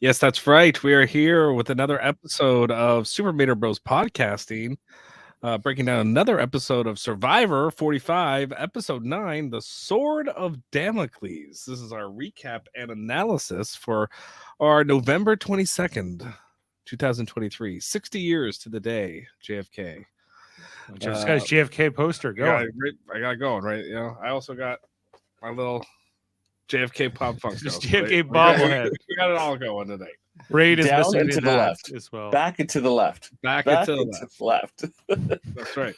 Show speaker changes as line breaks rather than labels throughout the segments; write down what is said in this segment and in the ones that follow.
Yes, that's right. We are here with another episode of Super Mario Bros. Podcasting, breaking down another episode of Survivor 45, Episode 9, The Sword of Damocles. This is our recap and analysis for our November 22nd, 2023. 60 years to the day, JFK.
This guy's JFK poster going.
I got going, right? You know, I also got my little JFK pop Funko.
Just JFK bobblehead.
We got it all going today.
Braid is
down
missing
and to
in
the
that
left
as well.
Back and to the left.
Back and to the
left.
That's right.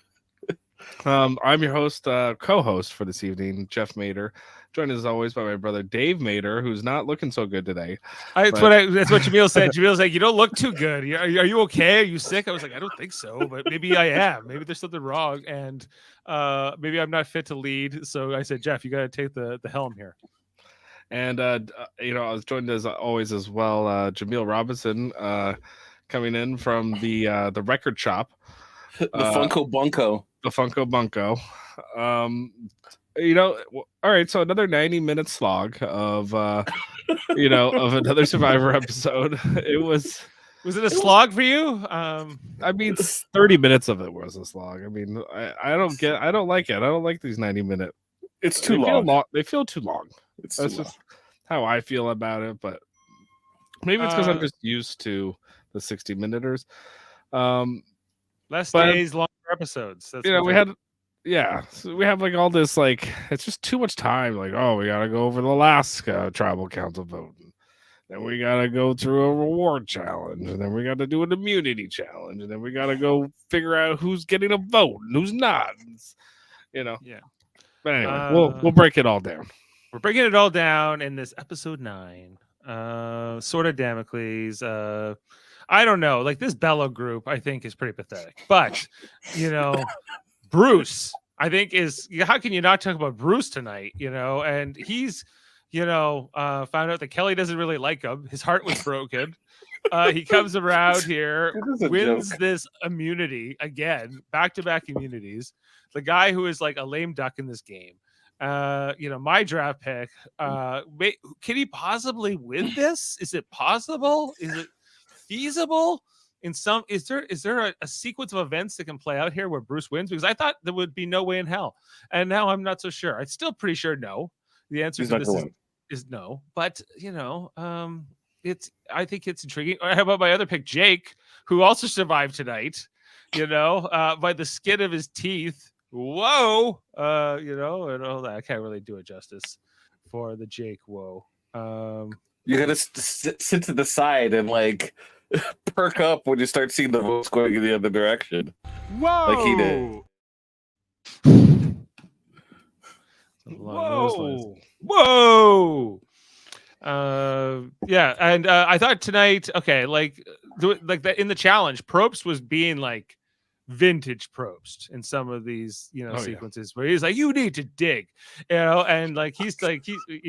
I'm your host, co-host for this evening, Jeff Mader. Joined as always by my brother Dave Mader, who's not looking so good today.
That's what Jaemeel said. Jaemeel's like, you don't look too good. Are you okay? Are you sick? I was like, I don't think so, but maybe I am. Maybe there's something wrong, and maybe I'm not fit to lead. So I said, Jeff, you got to take the helm here.
And I was joined as always as well, Jaemeel Robinson, coming in from the record shop,
The Funko Bunko.
The Funko Bunko. All right. So another 90-minute slog of of another Survivor episode. Was it a slog for you? I mean, 30 minutes of it was a slog. I mean, I don't like it. I don't like these 90-minute.
It's too long.
They feel too long. That's just how I feel about it, but maybe it's because I'm just used to the 60-minuters.
Less days, longer episodes.
So we have like all this, like, it's just too much time. Like, oh, we gotta go over the Alaska tribal council vote, then we gotta go through a reward challenge, and then we gotta do an immunity challenge, and then we gotta go figure out who's getting a vote and who's not. Yeah. But anyway, we'll break it all down.
We're breaking it all down in this episode 9. Sword of Damocles. I don't know. Like, this Bello group, I think, is pretty pathetic. But, Bruce, I think, is, how can you not talk about Bruce tonight? And he's, found out that Kelly doesn't really like him. His heart was broken. He comes around here, wins this immunity again, back-to-back immunities. The guy who is like a lame duck in this game. My draft pick. Can he possibly win this? Is it possible? Is it feasible? Is there a sequence of events that can play out here where Bruce wins? Because I thought there would be no way in hell, and now I'm not so sure. I'm still pretty sure no. The answer to this is no. But I think it's intriguing. How about my other pick, Jake, who also survived tonight? By the skin of his teeth. Whoa, and all that. I can't really do it justice for the Jake. Whoa,
you gotta sit to the side and like perk up when you start seeing the votes going in the other direction.
Whoa,
like he did.
Whoa. Yeah, and I thought tonight, okay, like that in the challenge, Probst was being like vintage Probst in some of these sequences where he's like, you need to dig, and like he's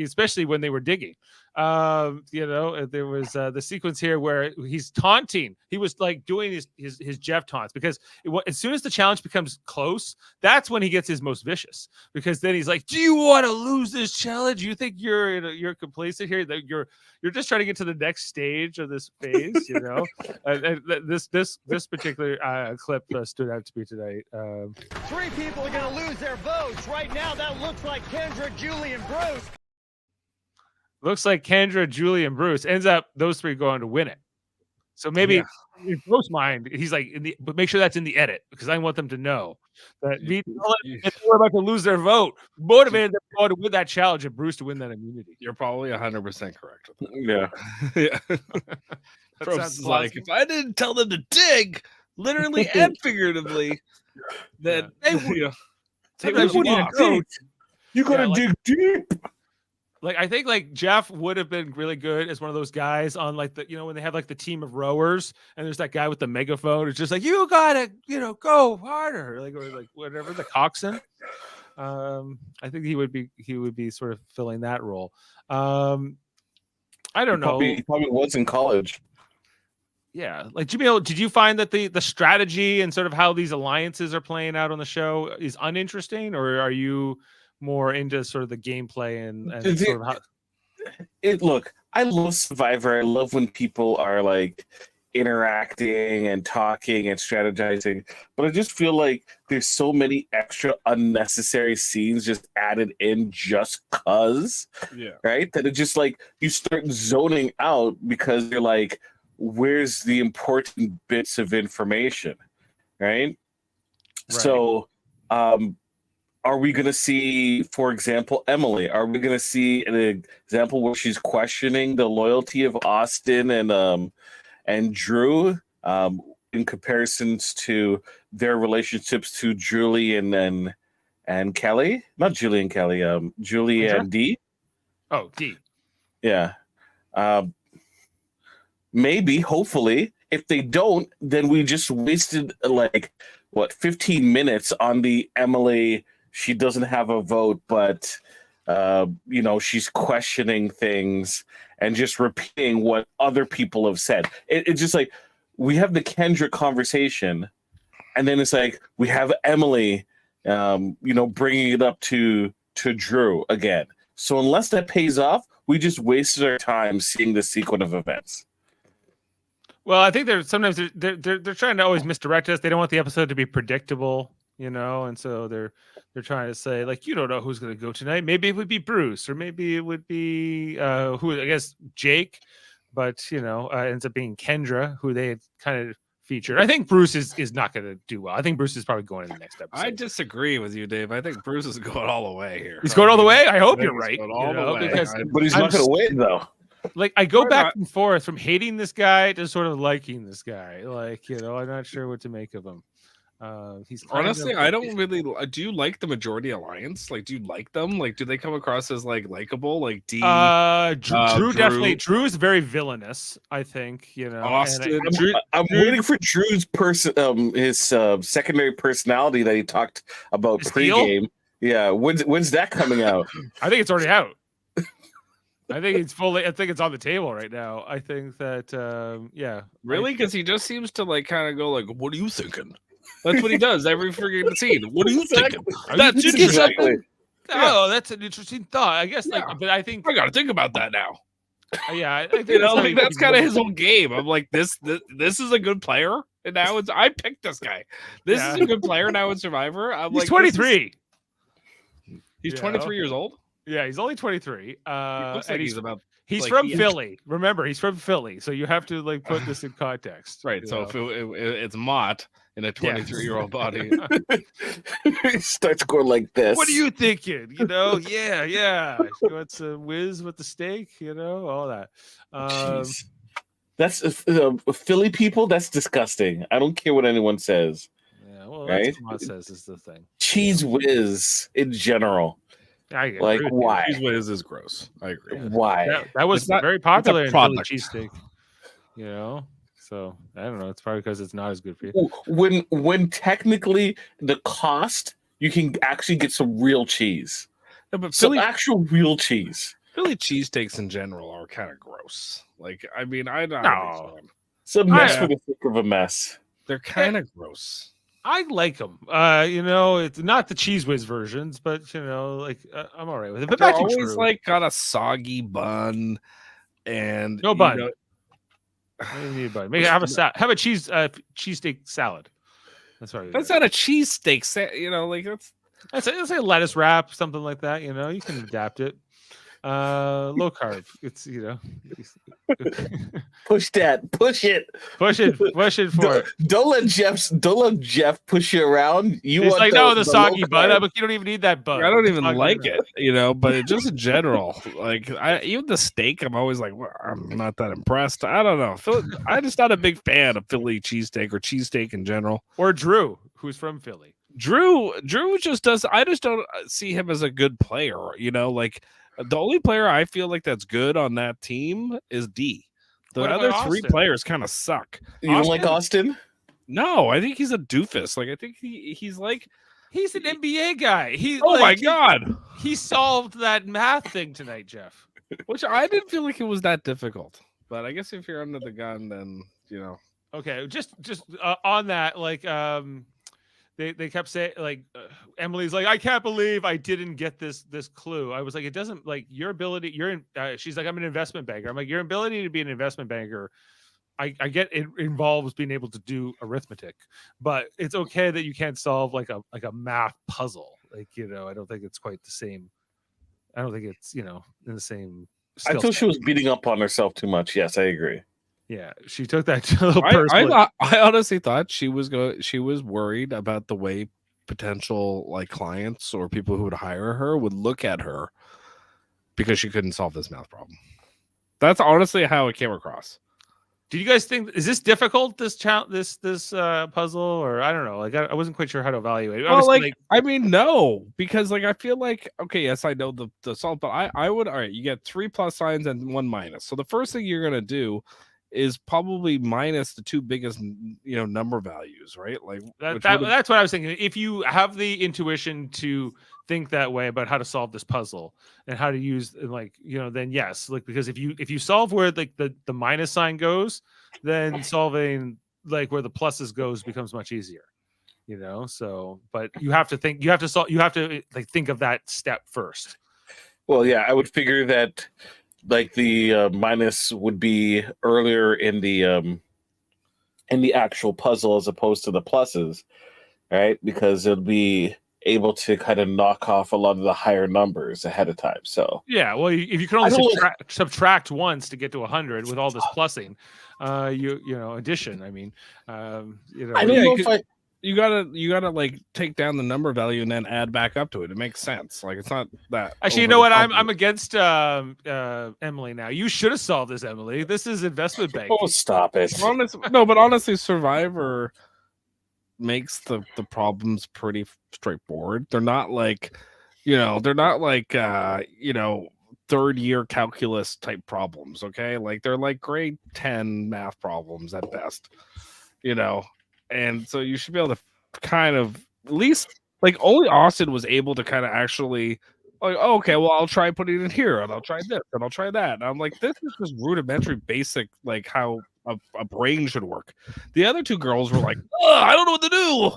especially when they were digging, there was the sequence here where he's taunting. He was like doing his Jeff taunts, because as soon as the challenge becomes close, that's when he gets his most vicious, because then he's like, do you want to lose this challenge? You think you're complacent here, that you're just trying to get to the next stage of this phase, and this particular clip stood out to me tonight.
3 people are going to lose their votes right now. That looks like Kendra, Julie, and Bruce.
Looks like Kendra, Julie, and Bruce ends up those 3 going to win it. So maybe in Bruce's mind, he's like, but make sure that's in the edit, because I want them to know that we're about to lose their vote. Motivated them to win that challenge and Bruce to win that immunity.
You're probably 100% correct with that.
Yeah.
Probst is like, if I didn't tell them to dig, literally and figuratively, then they would.
You gotta dig deep.
Like, I think like Jeff would have been really good as one of those guys on like the, when they have like the team of rowers and there's that guy with the megaphone. It's just like, you gotta, go harder. Like, or like whatever, the coxswain. I think he would be sort of filling that role. I don't know.
He probably was in college.
Yeah, like Jaemeel, did you find that the strategy and sort of how these alliances are playing out on the show is uninteresting, or are you more into sort of the gameplay and sort of how?
Look, I love Survivor. I love when people are like interacting and talking and strategizing, but I just feel like there's so many extra unnecessary scenes just added in just cuz, right? That it just like you start zoning out because you're like, where's the important bits of information, right? So, are we going to see, for example, Emily? Are we going to see an example where she's questioning the loyalty of Austin and Drew in comparisons to their relationships to Julie and Kelly? Not Julie and Kelly. Julie and Dee.
Oh, Dee.
Yeah. Maybe, hopefully. If they don't, then we just wasted 15 minutes on the Emily. She doesn't have a vote, but she's questioning things and just repeating what other people have said. It's just like we have the Kendra conversation, and then it's like we have Emily, bringing it up to Drew again. So unless that pays off, we just wasted our time seeing this sequence of events.
Well, I think they're trying to always misdirect us. They don't want the episode to be predictable, and so they're trying to say like, you don't know who's going to go tonight. Maybe it would be Bruce, or maybe it would be who I guess Jake, but ends up being Kendra, who they had kind of featured. I think Bruce is not going to do well. I think Bruce is probably going in the next episode.
I disagree with you, Dave. I think Bruce is going all the way here.
He's going all the way. I hope you're right.
All the way.
But he's not going to win though.
Like I go back and forth from hating this guy to sort of liking this guy. Like, I'm not sure what to make of him. He's
honestly, I don't really. Do you like the Majority Alliance? Like, do you like them? Like, do they come across as like likable? Like Dee,
Drew definitely. Drew is very villainous. I think
Austin.
I'm waiting for Drew's his secondary personality that he talked about pregame. Yeah, when's that coming out?
I think it's already out. I think it's on the table right now. I think that
really, because he just seems to like kind of go like, "What are you thinking?" That's what he does every freaking scene. What are you thinking? That's interesting.
Exactly.
Oh, that's an interesting thought. I guess, but I think
I got to think about that now.
I think
that's kind of his whole game. I'm like, this is a good player, and now I picked this guy. This is a good player now in Survivor.
He's 23.
He's 23 years old.
Yeah, he's only 23.
He looks like
he's from Philly. Remember, he's from Philly, so you have to put this in context.
Right. So if it's Mott in a 23-year-old body,
he starts going like this.
What are you thinking? Yeah. You want some whiz with the steak? All that.
That's Philly people. That's disgusting. I don't care what anyone says.
Yeah, well, that's what Mott says is the thing.
Cheese whiz in general.
Like
why?
Cheese whiz is gross. I agree.
Why?
That was very popular in Philly cheesesteak. So I don't know. It's probably because it's not as good for you.
When technically the cost, you can actually get some real cheese.
Yeah, but
actual real cheese.
Philly cheesesteaks in general are kind of gross. Like, I mean, I don't know.
It's a mess for the sake of a mess.
They're kind of gross.
I like them. It's not the Cheese Whiz versions, but I'm all right with it. But
they're always got a soggy bun and
no bun. Maybe need a bun. Maybe have a cheesesteak salad. That's right.
That's not a cheesesteak salad.
That's a lettuce wrap, something like that. You can adapt it. Low carb. It's
push it for it. Don't let Jeff push you around.
It's like the soggy bun, but you don't even need that bun.
I don't even like it, but it just in general, like even the steak, I'm always like, well, I'm not that impressed. I don't know. I'm just not a big fan of Philly cheesesteak or cheesesteak in general.
Or Drew, who's from Philly.
Drew just does. I just don't see him as a good player. The only player I feel like that's good on that team is Dee. The other three players kind of suck.
You don't like Austin?
No, I think he's a doofus. I think he's
an NBA guy.
My God.
He solved that math thing tonight, Jeff.
Which I didn't feel like it was that difficult. But I guess if you're under the gun, then
Okay, just on that, like they kept saying like Emily's like, I can't believe I didn't get this clue. I was like, it doesn't, like, your ability. She's like, I'm an investment banker. I'm like, your ability to be an investment banker, I get it involves being able to do arithmetic, but it's okay that you can't solve like a math puzzle. Like, I don't think it's quite the same. I don't think it's in the same.
I thought she was beating up on herself too much. Yes, I agree.
Yeah, she took that a little personally.
I honestly thought she was worried about the way potential like clients or people who would hire her would look at her because she couldn't solve this math problem. That's honestly how it came across.
Do you guys think, is this difficult, this puzzle, or I don't know, like I wasn't quite sure how to evaluate it.
Well, I mean, no, because like I feel like, okay, yes, I know the solve, but I would, all right, you get 3 plus signs and 1 minus. So the first thing you're gonna do is probably minus the 2 biggest number values, right? Like
that's what I was thinking. If you have the intuition to think that way about how to solve this puzzle and how to use, like, then yes, like, because if you solve where like the minus sign goes, then solving like where the pluses goes becomes much easier, so, but you have to think of that step first.
Well, yeah, I would figure that like the minus would be earlier in the actual puzzle as opposed to the pluses, right? Because it'll be able to kind of knock off a lot of the higher numbers ahead of time. So
yeah, well, if you can only subtract once to get to 100 with all this plussing, addition. I mean,
I don't know if
you gotta like take down the number value and then add back up to it. It makes sense. Like, it's not that.
Actually, you know what? I'm against Emily now. You should have solved this, Emily. This is investment banking.
Oh, stop it.
But honestly, Survivor makes the problems pretty straightforward. They're not like, third year calculus type problems. Okay, like they're like grade 10 math problems at best. And so you should be able to kind of, at least, like, only Austin was able to kind of actually, like, oh, okay, well, I'll try putting it in here, and I'll try this, and I'll try that. And I'm like, this is just rudimentary, basic, like, how a brain should work. The other 2 girls were like, I don't know what to do.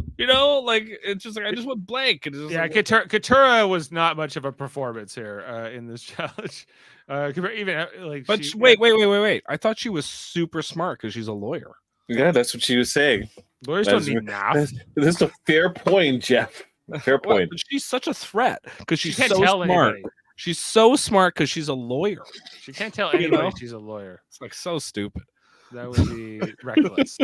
Like, it's just like, I just went blank. And it's just
Katura was not much of a performance here in this challenge. Even like,
but wait. I thought she was super smart because she's a lawyer.
Yeah, that's what she was saying.
Lawyers don't need math.
This is a fair point, Jeff. Fair point.
But she's such a threat because she's
can't
so
tell
smart.
anybody.
She's so smart because she's a lawyer.
She can't tell anybody she's a lawyer.
It's like so stupid.
That would be reckless.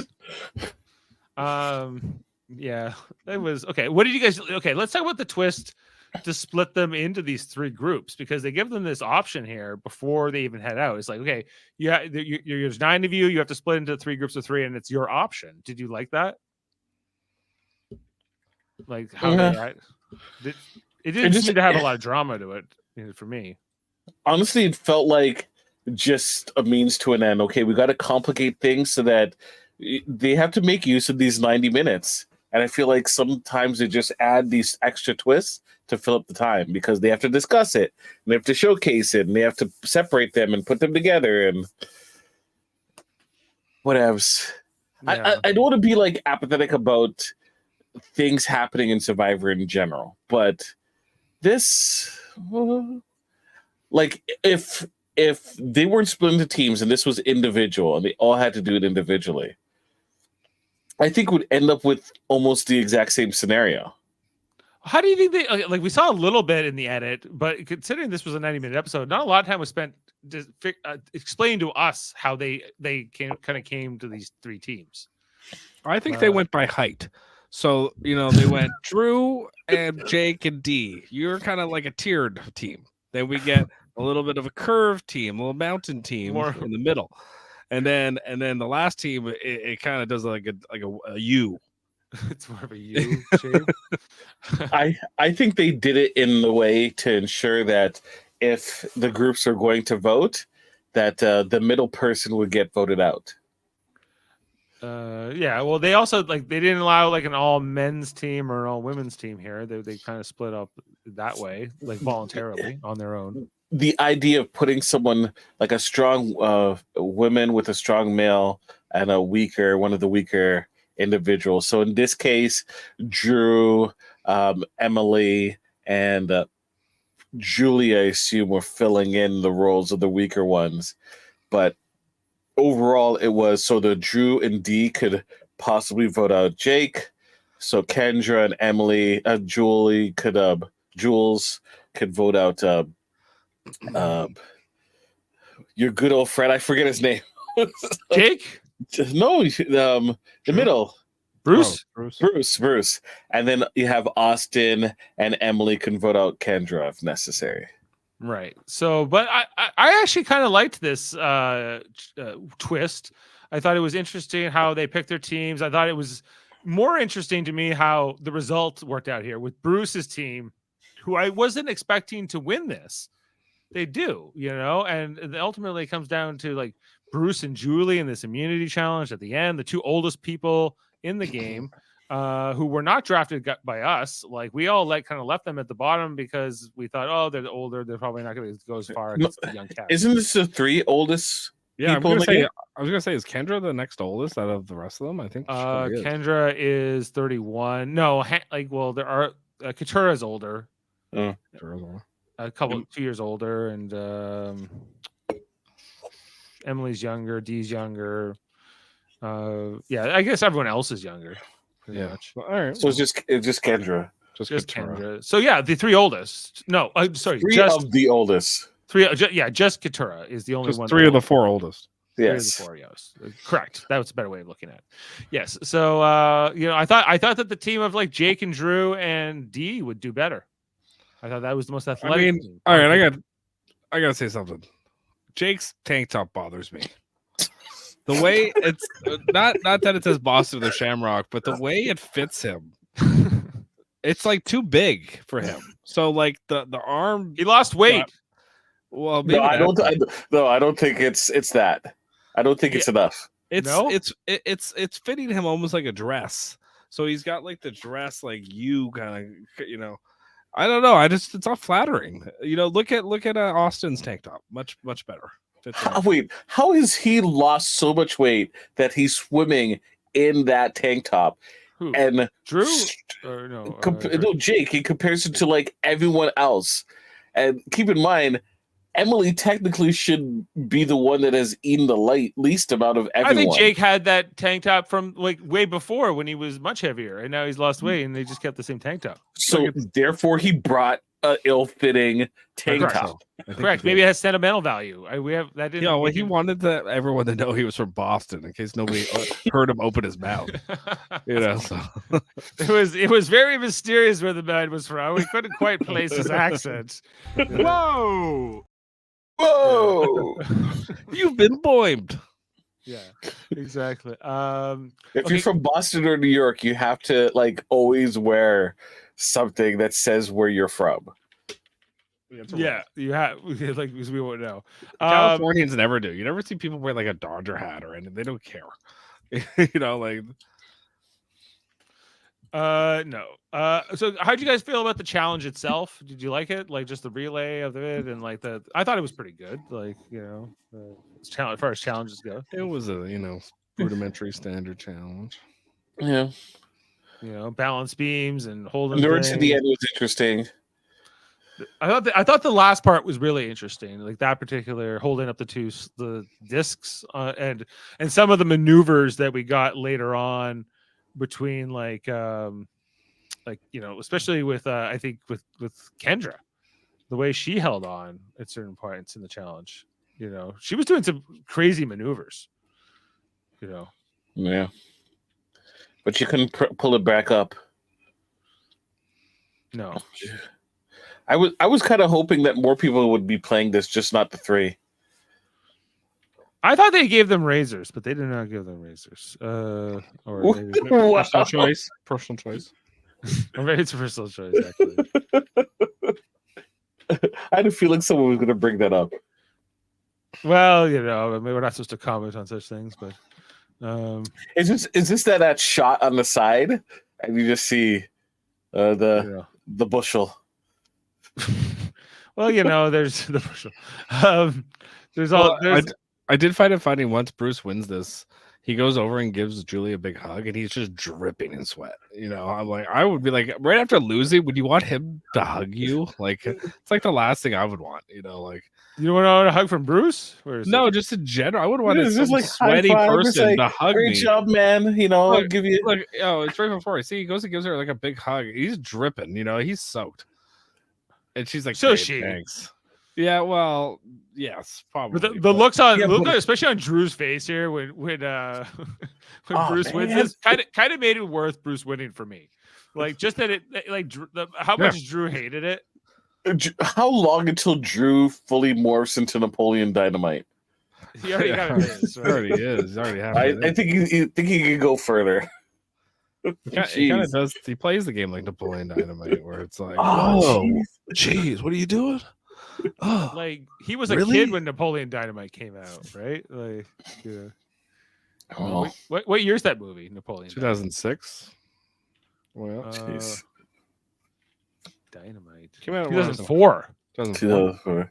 Yeah, it was okay. What did you guys? Okay, let's talk about the twist to split them into these 3 groups, because they give them this option here before they even head out. It's like, okay, there's 9 of you. You have to split into 3 groups of 3, and it's your option. Did you like that? Like how it didn't seem to have a lot of drama to it, for me.
Honestly, it felt like just a means to an end. Okay, we got to complicate things so that they have to make use of these 90 minutes. And I feel like sometimes they just add these extra twists to fill up the time, because they have to discuss it, and they have to showcase it, and they have to separate them and put them together and whatevs. Yeah. I don't want to be like apathetic about things happening in Survivor in general, but this, like, if they weren't split into teams and this was individual and they all had to do it individually, I think would end up with almost the exact same scenario.
How do you think they, like, we saw a little bit in the edit, but considering this was a 90-minute episode, not a lot of time was spent to explain to us how they came to these 3 teams.
I think they went by height. So, they went Drew and Jake and D. You're kind of like a tiered team. Then we get a little bit of a curved team, a little mountain team in the middle. And then the last team, it kind of does like a U.
It's more of a U shape.
I think they did it in the way to ensure that if the groups are going to vote, that the middle person would get voted out.
Yeah, well, they also, like, they didn't allow like an all men's team or an all women's team here. They kind of split up that way, like voluntarily on their own.
The idea of putting someone like a strong women with a strong male and one of the weaker individuals. So in this case, Drew, Emily, and Julie, I assume, were filling in the roles of the weaker ones. But overall, it was so that Drew and Dee could possibly vote out Jake. So Kendra and Emily, Jules could vote out your good old friend. I forget his name.
Jake?
No, the middle.
Bruce?
Oh, Bruce.
Bruce. And then you have Austin and Emily can vote out Kendra if necessary.
Right. So, but I actually kind of liked this twist. I thought it was interesting how they picked their teams. I thought it was more interesting to me how the result worked out here with Bruce's team, who I wasn't expecting to win this. They do, and ultimately it comes down to like Bruce and Julie in this immunity challenge at the end, the two oldest people in the game, who were not drafted by us. Like we all kind of left them at the bottom because we thought, oh, they're older, they're probably not going to go as far against the young cats.
Isn't this the three oldest?
Yeah, I was gonna say, is Kendra the next oldest out of the rest of them? I think
Kendra is 31. No, there are Katura's older.
Oh.
A couple 2 years older, and Emily's younger, Dee's younger. I guess everyone else is younger. Pretty much.
All right.
So it's just Kendra.
Just
Kendra. So yeah, the three oldest. No, I'm sorry.
Three of the oldest.
Just Katura is the only one.
Three of the four oldest.
Yes.
Three of the four, yes. Correct. That was a better way of looking at it. Yes. So I thought that the team of like Jake and Drew and Dee would do better. I thought that was the most athletic. Team.
All right, I gotta say something. Jake's tank top bothers me. The way it's not that it says Boston of the Shamrock, but the way it fits him, it's like too big for him. So like the arm,
he lost weight.
Well, maybe I don't think it's that. I don't think it's enough.
It's fitting him almost like a dress. So he's got like the dress, like you kind of, I don't know. It's not flattering. Look at Austin's tank top. Much better.
How has he lost so much weight that he's swimming in that tank top?
Who?
And
Drew?
No, Jake. He compares it to like everyone else. And keep in mind, Emily technically should be the one that has eaten the least amount of everyone.
I think Jake had that tank top from like way before when he was much heavier, and now he's lost weight, and they just kept the same tank top.
So therefore, he brought an ill-fitting tank top.
Correct. Maybe it has sentimental value. We have that.
He wanted everyone to know he was from Boston in case nobody heard him open his mouth. So
it was very mysterious where the man was from. We couldn't quite place his accent.
Whoa!
You've been boimed.
Yeah, exactly.
If you're from Boston or New York, you have to like always wear something that says where you're from.
Yeah, you have like because we won't know.
Californians never do. You never see people wear like a Dodger hat or anything. They don't care.
No. So how'd you guys feel about the challenge itself? Did you like it? Like just the relay of it and like I thought it was pretty good. Like, as far as challenges go.
It was a, rudimentary standard challenge.
Yeah.
Balance beams and holding.
Nerds at the end was interesting.
I thought the last part was really interesting, like that particular holding up the discs and some of the maneuvers that we got later on between especially with I think with Kendra, the way she held on at certain points in the challenge. She was doing some crazy maneuvers.
Yeah, but you couldn't pull it back up.
No.
I was kind of hoping that more people would be playing this, just not the three.
I thought they gave them razors, but they did not give them razors. Or maybe
personal choice. Personal choice.
Or maybe it's a personal choice, actually.
I had a feeling someone was going to bring that up.
Well, we're not supposed to comment on such things, but
is this that shot on the side, and you just see the bushel?
Well, there's the bushel. There's
I did find it funny once Bruce wins this. he goes over and gives Julie a big hug, and he's just dripping in sweat. I'm like, I would be like, right after losing, would you want him to hug you? Like, it's like the last thing I would want. Like.
You don't want a hug from Bruce?
No, just in general. I would want
It's
some
just like
sweaty
high five,
person
like,
to hug
great
me.
job, man.
Look,
give you.
Look, it's right before. See, he goes and gives her like a big hug. He's dripping. He's soaked. And she's like,
so she.
Thanks. Yeah, well, yes, probably.
But the looks on,
Yeah,
especially on Drew's face here when Bruce wins,
man.
this kind of made it worth Bruce winning for me. Like just that how much Drew hated it.
How long until Drew fully morphs into Napoleon Dynamite?
He already got it.
He already is. He's already happening.
I think he can go further.
He kind of does. He plays the game like Napoleon Dynamite, where it's like,
oh,
jeez, what are you doing? Oh,
Like he was a
really?
kid when Napoleon Dynamite came out, right? Like, yeah.
Oh.
What year's that movie? Napoleon.
2006. Well,
Jeez.
Dynamite.
came out in
2004.
2004.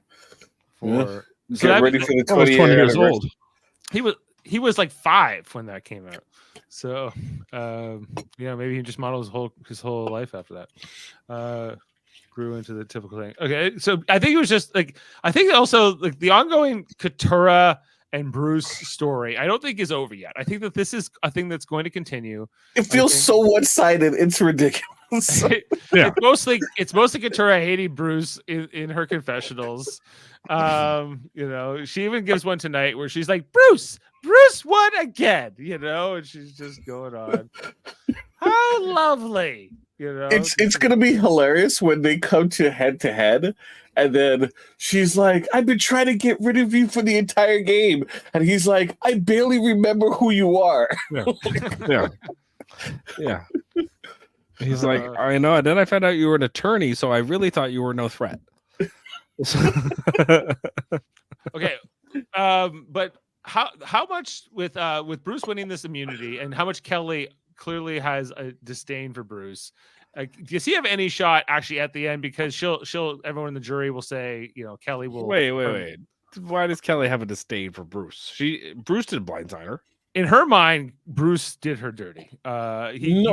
For
Get ready for the
I was
20
20 years
anniversary.
old.
he was like 5 when that came out. So maybe he just modeled his whole life after that. Grew into the typical thing. Okay, so I think it was just like I think also like the ongoing Katura and Bruce story, I don't think is over yet. I think that this is a thing that's going to continue.
It feels so one-sided. It's ridiculous.
Yeah.
It's mostly Katura hating Bruce in her confessionals. She even gives one tonight where she's like, Bruce won again, and she's just going on. How lovely.
It's gonna be hilarious when they come to head, and then she's like, "I've been trying to get rid of you for the entire game," and he's like, "I barely remember who you are."
Yeah. He's like, I know. And then I found out you were an attorney, so I really thought you were no threat.
Okay, but how much with Bruce winning this immunity, and how much Kelly clearly has a disdain for Bruce. Does he have any shot actually at the end? Because everyone in the jury will say, Kelly will.
Wait. Why does Kelly have a disdain for Bruce? Bruce didn't blindside her.
In her mind, Bruce did her dirty. He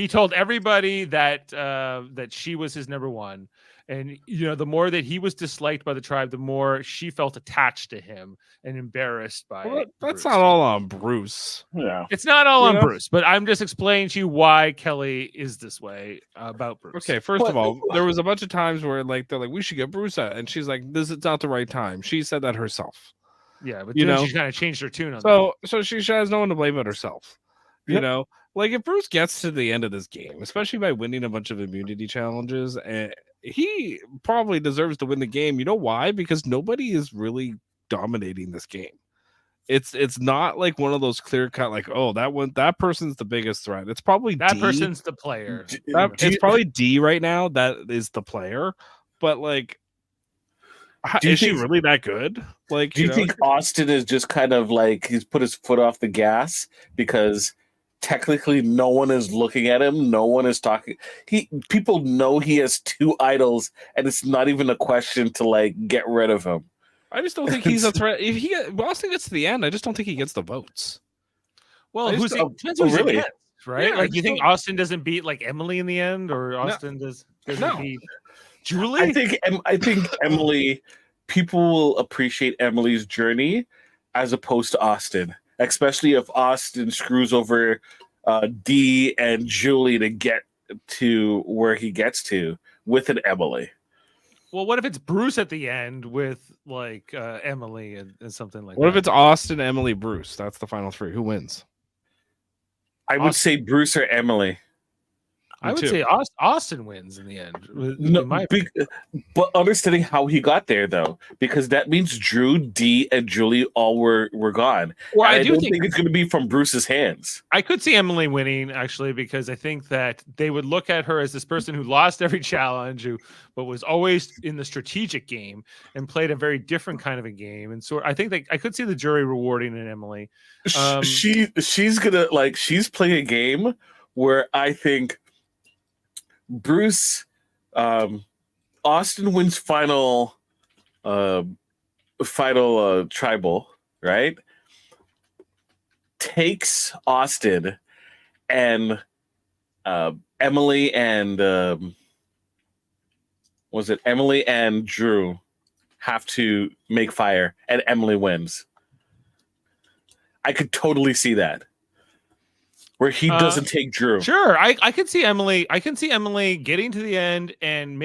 told everybody that she was his number one. And, the more that he was disliked by the tribe, the more she felt attached to him and embarrassed by it.
That's not all on Bruce.
Yeah.
It's not all on Bruce, but I'm just explaining to you why Kelly is this way about Bruce.
Okay, first of all, there was a bunch of times where they're like, we should get Bruce out. And she's like, this is not the right time. She said that herself.
Yeah, but then she kind of changed her tune on that.
So she has no one to blame but herself.
Yep.
Like if Bruce gets to the end of this game, especially by winning a bunch of immunity challenges, and he probably deserves to win the game. You know why? Because nobody is really dominating this game. It's not like one of those clear cut like, oh, that person's the biggest threat. It's probably
that
D.
person's the player.
It's probably D right now. That is the player. But like, is she really that good? Like,
do you think Austin is just kind of like he's put his foot off the gas because technically no one is looking at him, no one is talking. People know he has 2 idols, and it's not even a question to like get rid of him.
I just don't think he's a threat. If Austin gets to the end, I just don't think he gets the votes.
Well, depends who's he gets, right? Like, you think Austin doesn't beat like Emily in the end, or Austin doesn't beat Julie?
I think Emily. People will appreciate Emily's journey as opposed to Austin, especially if Austin screws over D and Julie to get to where he gets to with an Emily.
Well, what if it's Bruce at the end with like Emily and something like that?
What if it's Austin, Emily, Bruce? That's the final 3. Who wins?
I would say Bruce or Emily.
I would say Austin wins in the end.
But understanding how he got there, though, because that means Drew, D, and Julie all were gone.
Well,
I don't think it's going to be from Bruce's hands.
I could see Emily winning, actually, because I think that they would look at her as this person who lost every challenge, but was always in the strategic game and played a very different kind of a game. And so I think I could see the jury rewarding an Emily.
She's playing a game where I think Bruce, Austin wins final tribal, right? takes Austin and Emily and Emily and Drew have to make fire, and Emily wins. I could totally see that. Where he doesn't take Drew.
Sure, I can see Emily. I can see Emily getting to the end and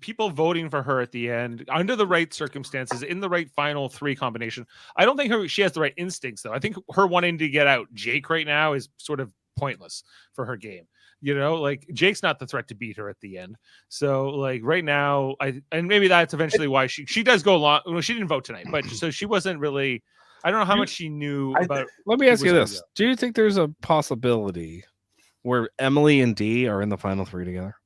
people voting for her at the end under the right circumstances in the right final 3 combination. I don't think she has the right instincts though. I think her wanting to get out Jake right now is sort of pointless for her game. You know, like Jake's not the threat to beat her at the end. So like right now, and maybe that's eventually why she does go along. Well, she didn't vote tonight, but so she wasn't really. I don't know how much she knew about.
Let me ask you this: do you think there's a possibility where Emily and Dee are in the final 3 together?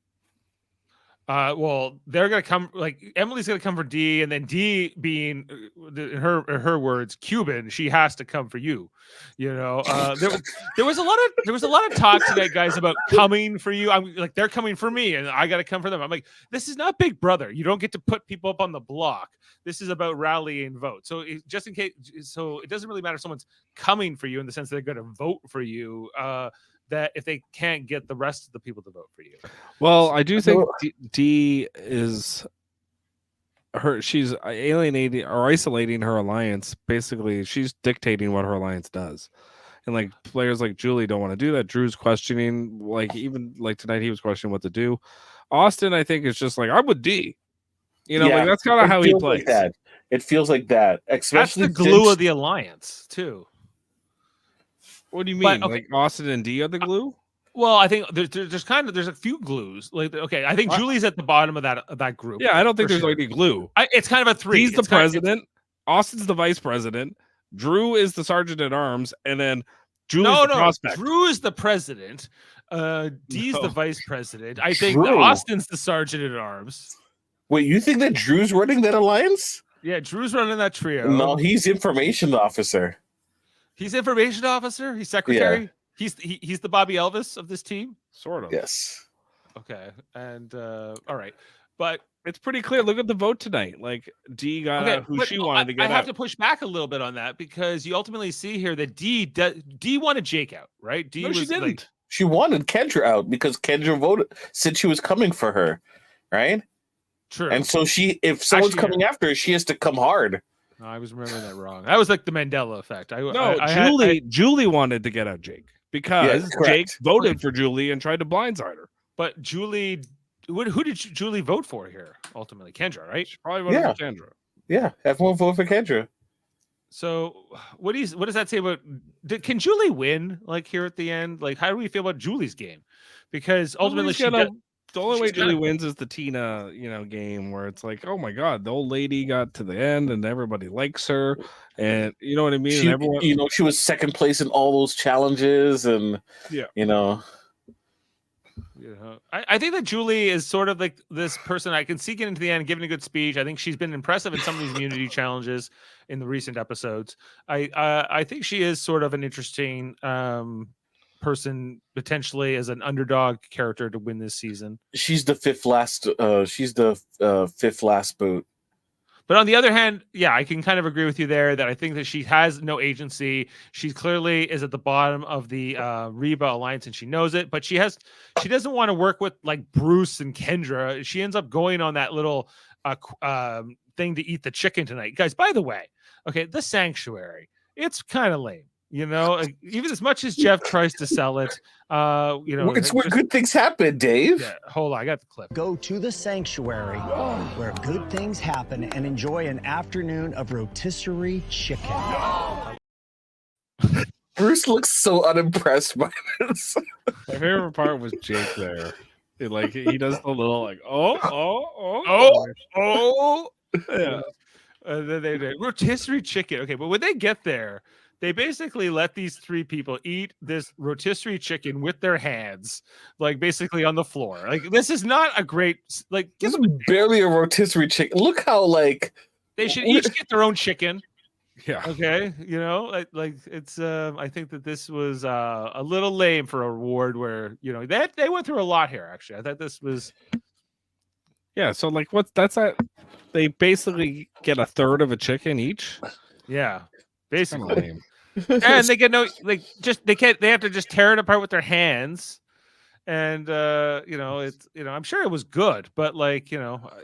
Well, they're gonna come. Like Emily's gonna come for Dee, and then Dee, being in her words, Cuban, she has to come for you. You know, there was a lot of talk tonight, guys, about coming for you. I'm like, they're coming for me, and I got to come for them. I'm like, this is not Big Brother. You don't get to put people up on the block. This is about rallying votes. So just in case, so it doesn't really matter if someone's coming for you in the sense that they're going to vote for you. That if they can't get the rest of the people to vote for you.
Well, I do think Dee is she's alienating or isolating her alliance. Basically, she's dictating what her alliance does. And like players like Julie don't want to do that. Drew's questioning, like even like tonight he was questioning what to do. Austin, I think, is just like, I'm with Dee. You know, like that's kind of how he plays.
Like that. It feels like that. Especially
that's the glue of the alliance, too.
What do you mean? Like Austin and Dee are the glue?
Well, I think there's a few glues. Like, okay, I think Julie's at the bottom of that group.
Yeah, I don't think there's any glue.
It's kind of a 3.
He's the president. Austin's the vice president. Drew is the sergeant at arms, and then Julie's the prospect.
Drew is the president. Dee's the vice president. I think Austin's the sergeant at arms.
Wait, you think that Drew's running that alliance?
Yeah, Drew's running that trio.
No, he's information officer.
He's information officer. He's secretary. Yeah. He's the Bobby Elvis of this team.
Sort of.
Yes.
Okay. And all right, but
it's pretty clear. Look at the vote tonight. Like Dee got who she wanted to get.
I have to push back a little bit on that because you ultimately see here that Dee wanted Jake out, right?
No, she didn't.
Like, she wanted Kendra out because Kendra voted, said she was coming for her, right?
True.
And so if someone's coming after her, she has to come hard.
No, I was remembering that wrong. That was like the Mandela effect.
Julie wanted to get out Jake because Jake voted for Julie and tried to blindside her.
But Julie, who did Julie vote for here? Ultimately, Kendra, right?
She probably voted for Kendra.
Yeah, everyone voted for Kendra.
So what does that say about? Can Julie win? Like here at the end, like how do we feel about Julie's game? Because ultimately,
the only way Julie wins is the Tina, game where it's like, oh my god, the old lady got to the end and everybody likes her, and you know what I mean.
She was second place in all those challenges, and
I think that Julie is sort of like this person I can see getting to the end, giving a good speech. I think she's been impressive in some of these immunity challenges in the recent episodes. I think she is sort of an interesting person potentially as an underdog character to win this season.
She's the fifth last boot.
But on the other hand, yeah, I can kind of agree with you there that I think that she has no agency. She clearly is at the bottom of the Reba alliance and she knows it, but she doesn't want to work with like Bruce and Kendra. She ends up going on that little thing to eat the chicken tonight. Guys, by the way, okay, the sanctuary, it's kind of lame. Even as much as Jeff tries to sell it,
it's where good things happen, Dave.
Yeah, hold on, I got the clip.
Go to the sanctuary where good things happen and enjoy an afternoon of rotisserie chicken.
Bruce looks so unimpressed by this.
My favorite part was Jake there. He does the little
yeah. And then they rotisserie chicken. Okay, but when they get there, they basically let these 3 people eat this rotisserie chicken with their hands, like basically on the floor. Like this is not a great like.
This is barely a rotisserie chicken. Look how
they should each get their own chicken.
Yeah.
Okay. Like it's. I think that this was a little lame for a reward where they went through a lot here. Actually, I thought this was.
Yeah. So that's that. They basically get a third of a chicken each.
Yeah. Basically. and they get no like just they have to just tear it apart with their hands. And I'm sure it was good, but like,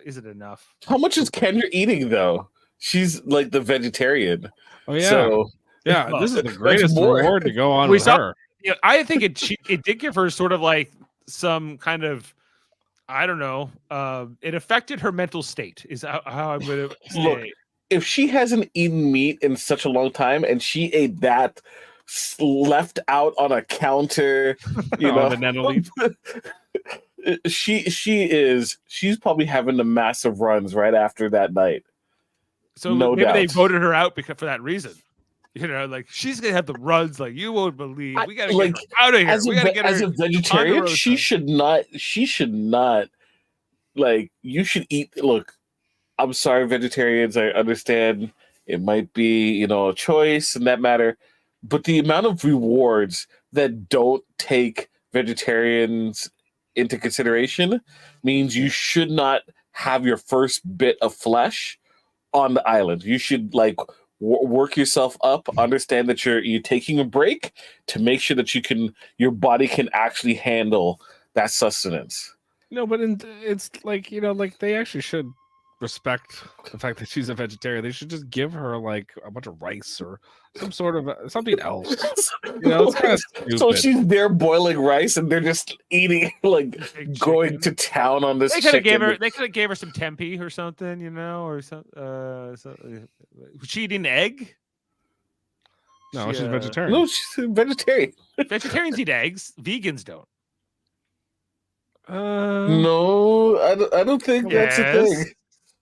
is it enough?
How much is Kendra eating though? She's like the vegetarian.
Oh yeah.
So
yeah, this is the greatest
more.
reward to go on
We
with
saw-
her.
Yeah, I think it did give her sort of like some kind of, I don't know, it affected her mental state is how I'm going to say.
Look, if she hasn't eaten meat in such a long time and she ate that left out on a counter,
banana leaf.
she's probably having the massive runs right after that night.
So
no
maybe
doubt.
they voted her out for that reason. Like she's gonna have the runs like you won't believe. We gotta get her out of here.
As a vegetarian, she should not. Like, you should eat. Look, I'm sorry, vegetarians. I understand it might be a choice in that matter, but the amount of rewards that don't take vegetarians into consideration means you should not have your first bit of flesh on the island. You should work yourself up, understand that you're taking a break to make sure that your body can actually handle that sustenance.
No, but it's like they actually should respect the fact that she's a vegetarian. They should just give her like a bunch of rice or some sort of something else. It's kind of stupid.
So she's there boiling rice, and they're just eating, going to town on this.
They could have gave her some tempeh or something, or something. Was she eating egg?
No, she's vegetarian.
No, she's vegetarian.
Vegetarians eat eggs. Vegans don't.
No, I don't think that's a thing.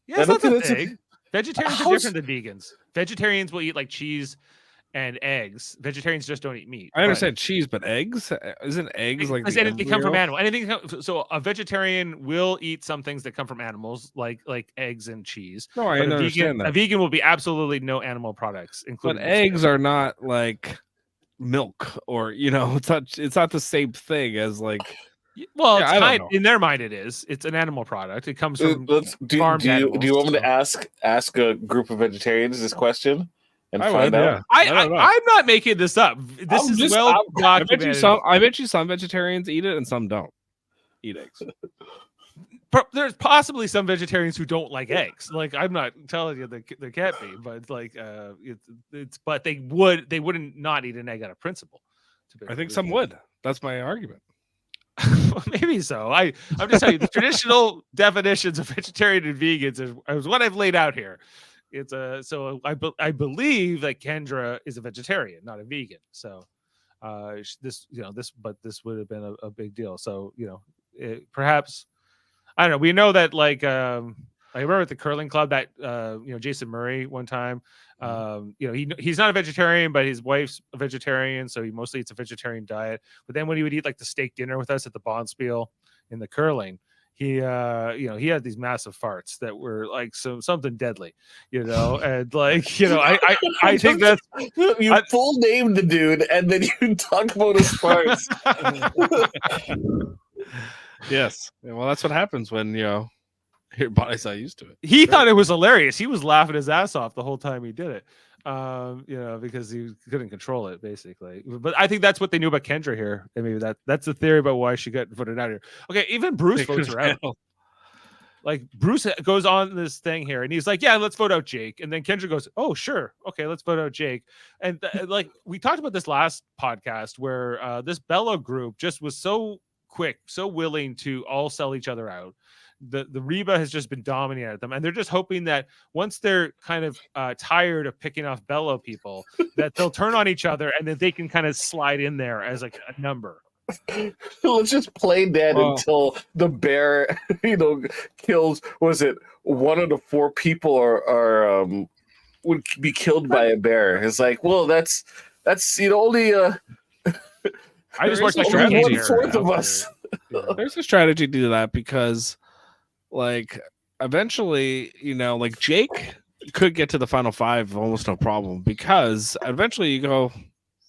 Yes, that's a thing. Vegetarians are different than vegans. Vegetarians will eat like cheese and eggs. Vegetarians just don't eat meat.
I understand cheese, but eggs? Isn't eggs like
because anything come from animal? So a vegetarian will eat some things that come from animals, like eggs and cheese.
No, I understand that.
A vegan will be absolutely no animal products, including.
But eggs are not like milk, or it's not the same thing as like.
Well, in their mind, it is. It's an animal product. It comes from farmed animals.
Do you want me to ask a group of vegetarians this question and find out?
Yeah. I'm not making this up. This is well documented.
I bet you some vegetarians eat it and some don't eat eggs.
There's possibly some vegetarians who don't like eggs. Like, I'm not telling you there can't be, but but they wouldn't not eat an egg out of principle.
I think some would. That's my argument.
Maybe so. I'm just telling you the traditional definitions of vegetarian and vegans is what I've laid out here. It's so I believe that Kendra is a vegetarian, not a vegan. So this would have been a big deal. So perhaps I don't know. We know that I remember at the curling club that Jason Murray one time, he's not a vegetarian, but his wife's a vegetarian, so he mostly eats a vegetarian diet. But then when he would eat like the steak dinner with us at the Bonspiel in the curling, he had these massive farts that were like something deadly, and I think that's
you full named the dude and then you talk about his farts.
Yes, well, that's what happens when your body's not used to it.
He thought it was hilarious. He was laughing his ass off the whole time he did it, because he couldn't control it, basically. But I think that's what they knew about Kendra here. And maybe that's the theory about why she got voted out here. Okay, even Bruce votes her out. Like, Bruce goes on this thing here, and he's like, yeah, let's vote out Jake. And then Kendra goes, oh, sure. Okay, let's vote out Jake. And we talked about this last podcast where this Bella group just was so quick, so willing to all sell each other out. The Reba has just been dominating at them, and they're just hoping that once they're kind of tired of picking off Bello people, that they'll turn on each other, and then they can kind of slide in there as like a number.
Let's just play dead until the bear, kills. Was it one of the 4 people are would be killed by a bear? It's like, well, that's only
I just watched the
strategy. 1/4 of us.
There's a strategy to that because. Eventually, Jake could get to the final 5 almost no problem, because eventually you go,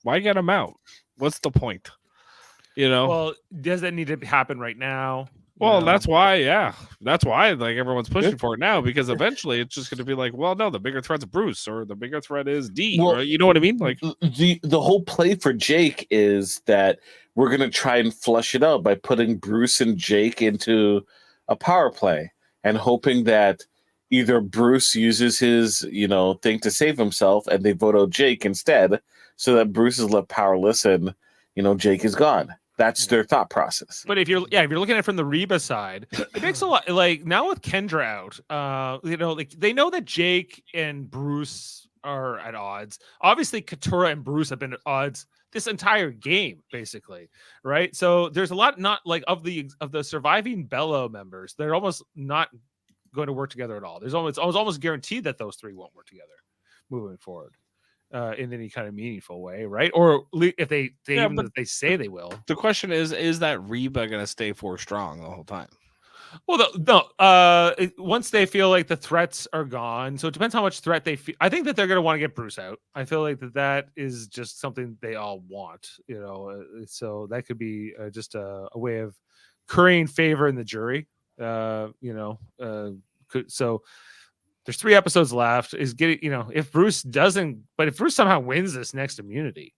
why get him out? What's the point?
Well, does that need to happen right now?
Well,
know?
that's why, that's why like everyone's pushing for it now, because eventually it's just going to be like, well, no, the bigger threat's Bruce, or the bigger threat is D,
Well,
or you know what I mean? Like
the whole play for Jake is that we're going to try and flush it out by putting Bruce and Jake into a power play and hoping that either Bruce uses his, thing to save himself and they vote out Jake instead, so that Bruce is left powerless and, Jake is gone. That's their thought process.
But if you're looking at it from the Reba side, it makes a lot like now with Kendra out, like they know that Jake and Bruce are at odds. Obviously, Katura and Bruce have been at odds this entire game, basically, right? So there's a lot not like of the surviving Bello members, they're almost not going to work together at all. It's almost guaranteed that those three won't work together moving forward. In any kind of meaningful way, right? Or if they say they will.
The question is that Reba going to stay 4 strong the whole time?
Well, no. Once they feel like the threats are gone, so it depends how much threat they feel. I think that they're going to want to get Bruce out. I feel like that is just something they all want, So that could be just a way of currying favor in the jury, So there's 3 episodes left. Is getting, if Bruce somehow wins this next immunity,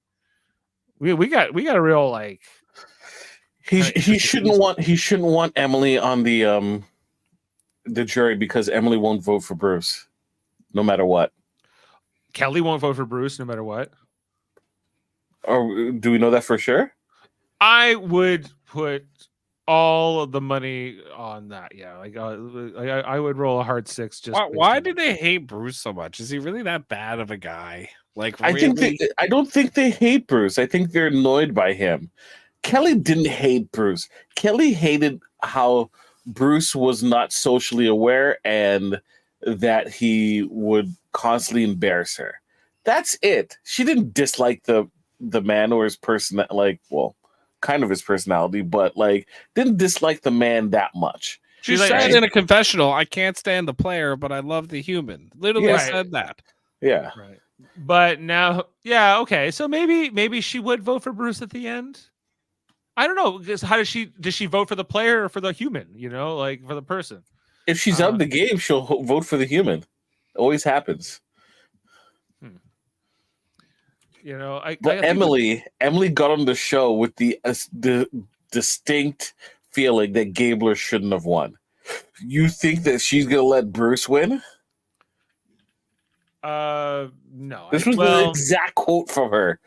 we got a real like.
He shouldn't want Emily on the jury, because Emily won't vote for Bruce, no matter what.
Kelly won't vote for Bruce no matter what.
Or do we know that for sure?
I would put all of the money on that. Yeah, like I would roll a hard 6. Just
why do they hate Bruce so much? Is he really that bad of a guy? Like,
really? I don't think they hate Bruce. I think they're annoyed by him. Kelly didn't hate Bruce. Kelly hated how Bruce was not socially aware and that he would constantly embarrass her. That's it. She didn't dislike the man or his person, kind of his personality, but didn't dislike the man that much.
She said in a confessional, "I can't stand the player, but I love the human." Literally said that.
Yeah.
Right. But now, okay. So maybe she would vote for Bruce at the end. I don't know. Because does she vote for the player or for the human? For the person.
If she's out of the game, she'll vote for the human. It always happens. Emily got on the show with the distinct feeling that Gabler shouldn't have won. You think that she's gonna let Bruce win?
No.
This was the exact quote from her.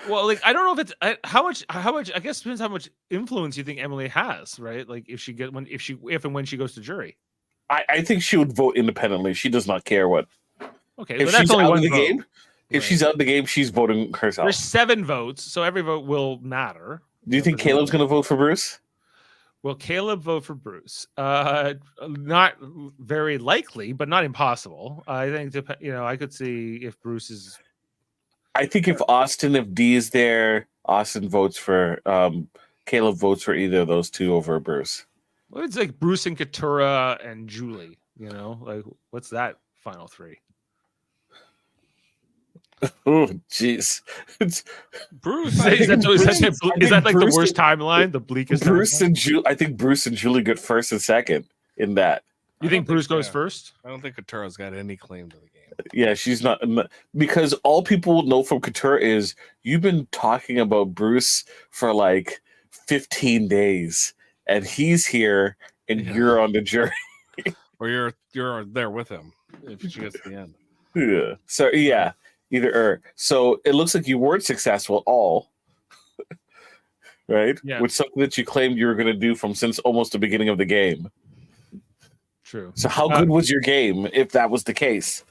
Well, I don't know if it's how much. I guess it depends how much influence you think Emily has, right? Like if and when she goes to jury.
I think she would vote independently. She does not care what.
Okay,
if
that's only one
vote.
Game.
If she's out of the game, she's voting herself.
There's 7 votes, so every vote will matter.
Do you think Caleb's going to vote for Bruce?
Will Caleb vote for Bruce? Not very likely, but not impossible. I think I could see if Bruce is.
I think if D is there, Austin votes for Caleb votes for either of those 2 over Bruce.
Well, it's like Bruce and Katura and Julie. What's that final 3?
Oh, jeez.
Bruce. Is that like the worst timeline? The bleakest.
Bruce and Julie. I think Bruce and Julie get first and second in that.
You think Bruce goes first?
I don't think Katura's got any claim to the game.
Yeah, she's not, because all people will know from Katura is you've been talking about Bruce for 15 days, and he's here, and you're on the jury,
or you're there with him if she gets to the end.
Yeah. So yeah. Either or. So it looks like you weren't successful at all, right?
Yeah.
With something that you claimed you were going to do from since almost the beginning of the game.
True.
So how good was your game if that was the case?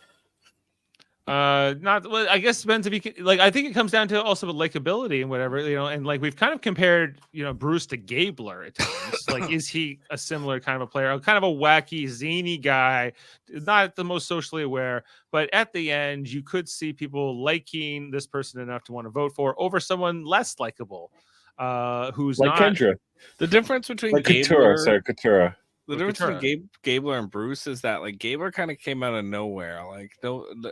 Not. Well, I guess it depends if you can, I think it comes down to also likability and whatever, and we've kind of compared, Bruce to Gabler at times. Is he a similar kind of a player, kind of a wacky, zany guy, not the most socially aware, but at the end, you could see people liking this person enough to want to vote for over someone less likable, who's
like
not.
Kendra.
The difference between
Katura.
The difference between Gabler and Bruce is that Gabler kind of came out of nowhere.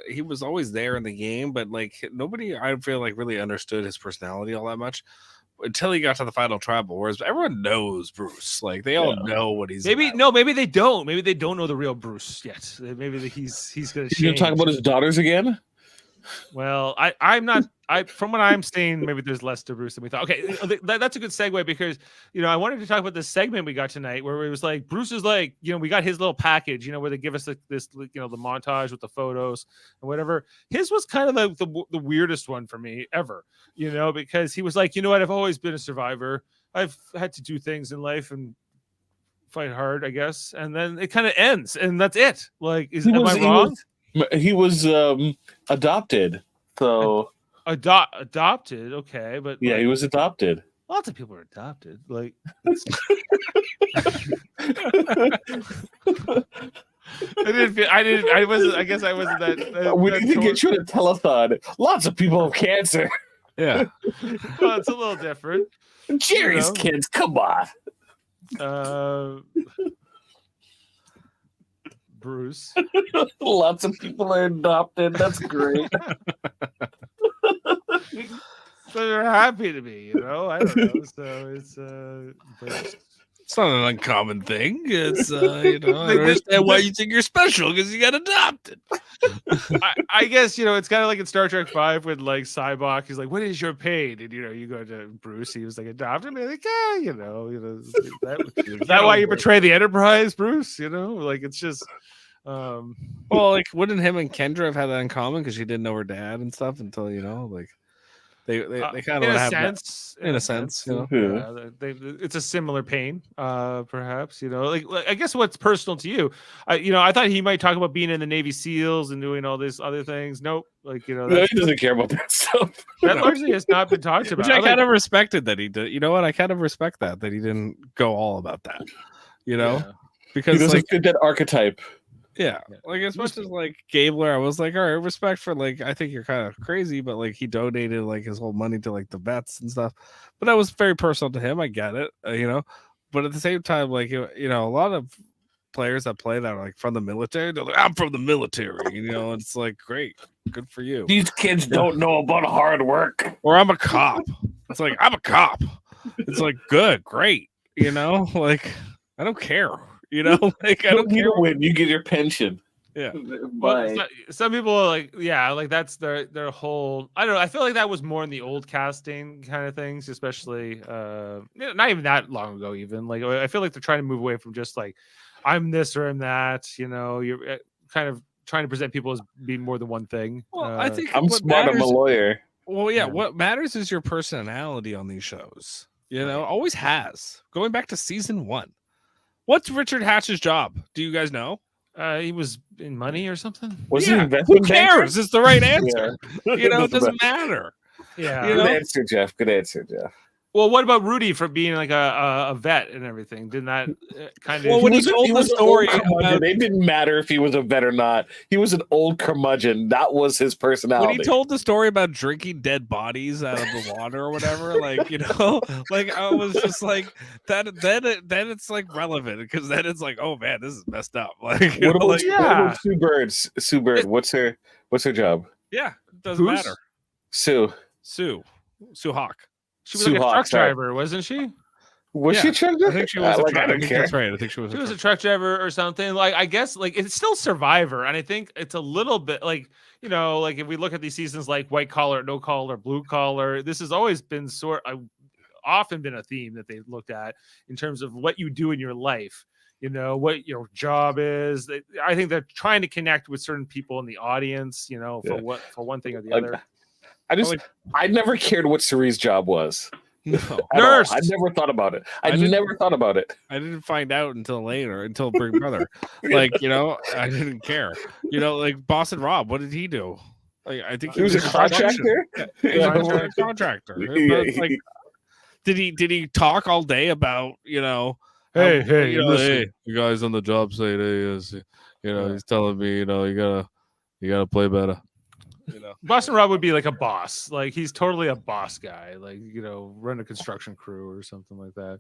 He was always there in the game, but nobody, I feel really understood his personality all that much. until he got to the final tribal, whereas everyone knows Bruce. Like they all know what he's
maybe
about.
no, maybe they don't. Maybe they don't know the real Bruce yet. Maybe he's gonna change.
You gonna talk about his daughters again?
Well, I'm not. From what I'm seeing, maybe there's less to Bruce than we thought. Okay, that's a good segue because I wanted to talk about this segment we got tonight where it was like Bruce is like we got his little package where they give us this the montage with the photos and whatever. His was kind of the weirdest one for me ever, because he was like, what, I've always been a survivor. I've had to do things in life and fight hard, I guess, and then it kind of ends and that's it. Like, am I wrong?
He was adopted, so
adopted. Okay, but
yeah, he was adopted.
Lots of people are adopted. Like, I guess I wasn't that.
We need to get you to telethon. Lots of people have cancer.
Yeah,
well, it's a little different.
Jerry's kids, come on.
Bruce.
Lots of people are adopted. That's great.
So they're happy to be, I don't know. So it's
not an uncommon thing. It's I don't understand why you think you're special because you got adopted.
I guess it's kind of like in Star Trek 5 when like Cybok is like, "What is your pain?" And you go to Bruce, he was like adopted. And like, that why you betray the Enterprise, Bruce? Like it's just.
Well, like wouldn't him and Kendra have had that in common because she didn't know her dad and stuff until like. They kind of have that, in a sense,
it's a similar pain, perhaps. Like I guess what's personal to you, I thought he might talk about being in the Navy SEALs and doing all these other things. Nope, like
he doesn't care about that stuff.
That largely has not been talked about.
Which I kind of respected that he did. You know what? I kind of respect that he didn't go all about that. Because
he doesn't fit that archetype.
Yeah, like as much as like Gabler, I was like, all right, respect for like, I think you're kind of crazy, but like he donated like his whole money to like the vets and stuff, but that was very personal to him. I get it, but at the same time, like a lot of players that play that are like from the military, they're like, I'm from the military, it's like great, good for you.
These kids don't know about hard work.
Or I'm a cop. It's like I'm a cop. It's like good, great, like I don't care. Like I don't care
when you get your pension.
Yeah.
But some people are like, like that's their whole. I don't know. I feel like that was more in the old casting kind of things, especially not even that long ago. Even like I feel like they're trying to move away from just like I'm this or I'm that. You're kind of trying to present people as being more than one thing.
Well, I think
I'm smart. I'm a lawyer.
Well, yeah. What matters is your personality on these shows. Always has. Going back to season 1. What's Richard Hatch's job? Do you guys know?
He was in money or something.
Was he investment?
Who cares? It's the right answer. It doesn't matter.
Yeah.
Good answer, Jeff. Good answer, Jeff.
Well, what about Rudy for being like a vet and everything? Didn't that kind of?
Well, when he told the story,
it didn't matter if he was a vet or not. He was an old curmudgeon. That was his personality.
When he told the story about drinking dead bodies out of the water or whatever, like like I was just like that. Then it's like relevant because then it's like, oh man, this is messed up. Like,
what about Sue Bird? Sue Bird. What's her job?
Yeah, doesn't matter.
Sue
Hawk.
She was like a truck driver, wasn't she?
Was she a truck driver?
I think she was. That's right. I think she was.
She was a truck driver or something. Like I guess, like it's still Survivor, and I think it's a little bit like like if we look at these seasons, like white collar, no collar, blue collar. This has always been often been a theme that they've looked at in terms of what you do in your life. What your job is. I think they're trying to connect with certain people in the audience. For one thing or the other.
I never cared what Cerie's job was.
No.
Nurse.
I never thought about it. I never thought about it.
I didn't find out until later, until Big Brother. Like, I didn't care. Like Boston Rob, what did he do? Like, I think
he was a contractor.
He was a contractor. Like, did he talk all day about
hey,
you guys on the job site? He's telling me you gotta play better.
Boston Rob would be like a boss. Like he's totally a boss guy. Like run a construction crew or something like that.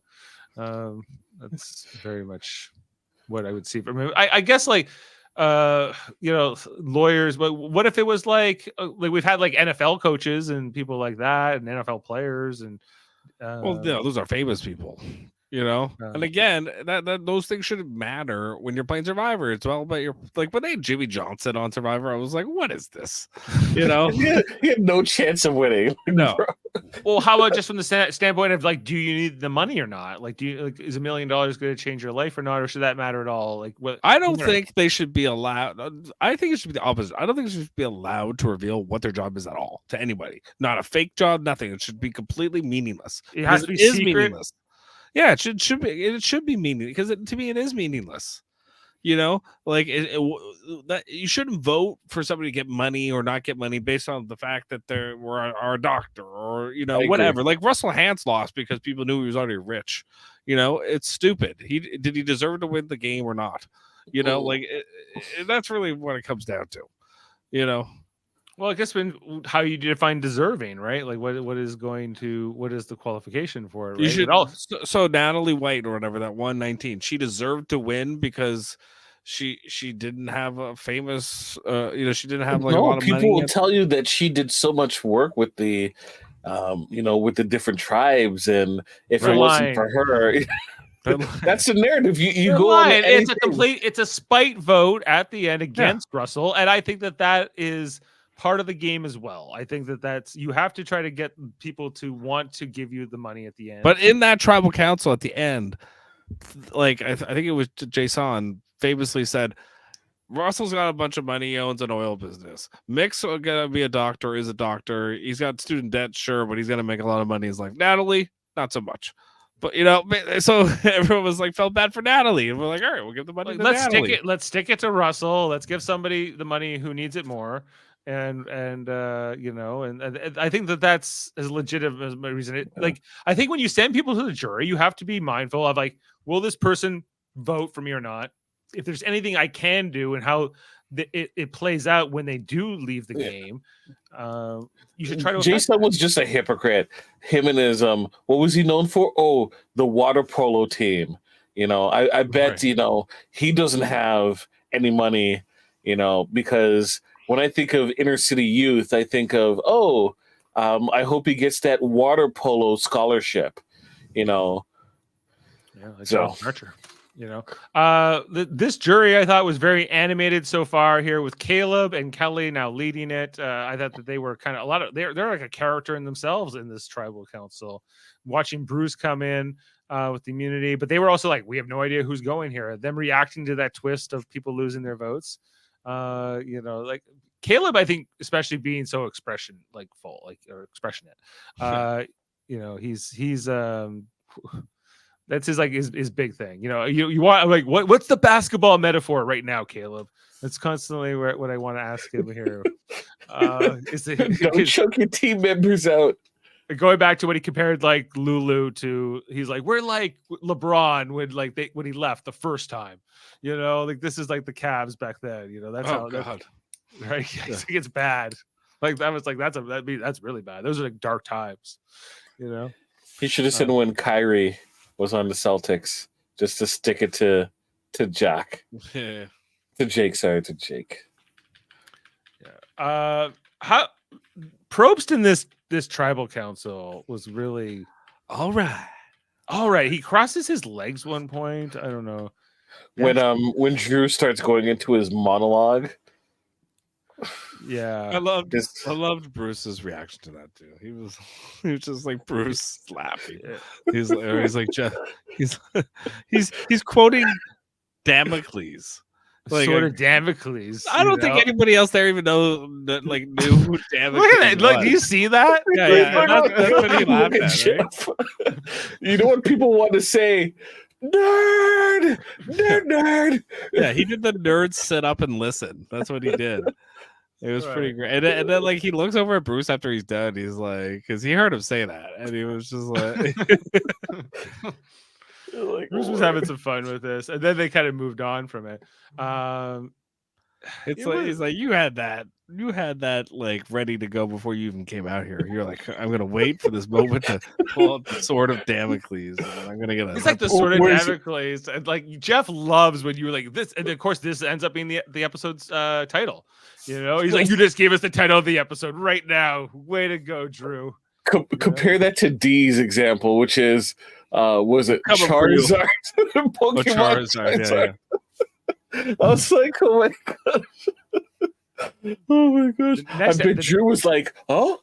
That's very much what I would see from him. I guess like lawyers. But what if it was like we've had like NFL coaches and people like that and NFL players and
Well, no, those are famous people, and again, that those things shouldn't matter when you're playing Survivor. It's all about like when they had Jimmy Johnson on Survivor, I was like, what is this?
He had no chance of winning.
No.
Well, how about just from the standpoint of like, do you need the money or not? Like, is $1 million going to change your life or not, or should that matter at all? Like, what?
I don't think they should be allowed. I think it should be the opposite. I don't think it should be allowed to reveal what their job is at all to anybody. Not a fake job, nothing. It should be completely meaningless.
It has to be secret.
Meaningless. Yeah, it should be meaningless because to me it is meaningless. Like that you shouldn't vote for somebody to get money or not get money based on the fact that they are a doctor or whatever. Like Russell Hantz lost because people knew he was already rich. It's stupid. Did he deserve to win the game or not? That's really what it comes down to.
Well, I guess how you define deserving, right? Like what is the qualification for it? Right?
You should so Natalie White or whatever, that 119, she deserved to win because she didn't have a famous she didn't have like a lot of money.
People will tell you that she did so much work with the with the different tribes, and if it wasn't for her, that's the narrative. You go on.
It's a spite vote at the end against Russell, and I think that is part of the game as well. I think that's you have to try to get people to want to give you the money at the end.
But in that tribal council at the end, like I think it was Jason famously said, Russell's got a bunch of money, he owns an oil business. Mick's gonna be a doctor, is a doctor. He's got student debt, sure, but he's gonna make a lot of money. He's like, Natalie, not so much. But so everyone was like, felt bad for Natalie, and we're like, all right, we'll give the money to Natalie.
Let's stick it to Russell. Let's give somebody the money who needs it more. And I think that's as legitimate as my reason. I think when you send people to the jury, you have to be mindful of like, will this person vote for me or not? If there's anything I can do and how it plays out when they do leave the game, you should try to.
Jason was just a hypocrite. Him and his what was he known for? Oh, the water polo team. I bet he doesn't have any money. Because when I think of inner city youth, I think of, I hope he gets that water polo scholarship,
Yeah, like Archer, this jury I thought was very animated so far here with Caleb and Kelly now leading it. I thought that they were kind of they're like a character in themselves in this tribal council. Watching Bruce come in with the immunity, but they were also like, we have no idea who's going here. Them reacting to that twist of people losing their votes. Like Caleb, I think, especially being so expressionate. He's that's his big thing. You want like what's the basketball metaphor right now, Caleb? That's constantly what I want to ask him here.
Don't choke your team members out.
Going back to when he compared like Lulu to, he's like, we're like LeBron when he left the first time, like this is like the Cavs back then, that's how God. Right. Yeah. It's bad. Like that was like, that's really bad. Those are like dark times,
He should have said when Kyrie was on the Celtics, just to stick it to Jack.
Yeah.
To Jake.
Yeah. How Probst in this tribal council was really all right. He crosses his legs one point. I don't know.
When Drew starts going into his monologue.
Yeah.
I loved Bruce's reaction to that too. He was just like Bruce laughing. He's like Jeff. He's quoting Damocles.
Like sort of Damocles.
I don't think anybody else there even knew who Damocles
Look at that. Look, do you see that?
Yeah. That's what he laughed at, right?
You know what people want to say? Nerd.
Yeah, he did the nerd sit up and listen. That's what he did. It was pretty great. And then like he looks over at Bruce after he's done. He's like, because he heard him say that, and he was just like.
Bruce was having some fun with this, and then they kind of moved on from it.
He's like, you had that like ready to go before you even came out here. You're like, I'm gonna wait for this moment to pull out the sword of Damocles, and I'm gonna get
it's like the sword of Damocles, and like Jeff loves when you were like this, and of course this ends up being the episode's title. He's like, you just gave us the title of the episode right now. Way to go, Drew.
Compare that to D's example, which is was it Charizard? Pokemon Charizard. I was like, oh my gosh. Oh my gosh. I bet Drew was like, oh,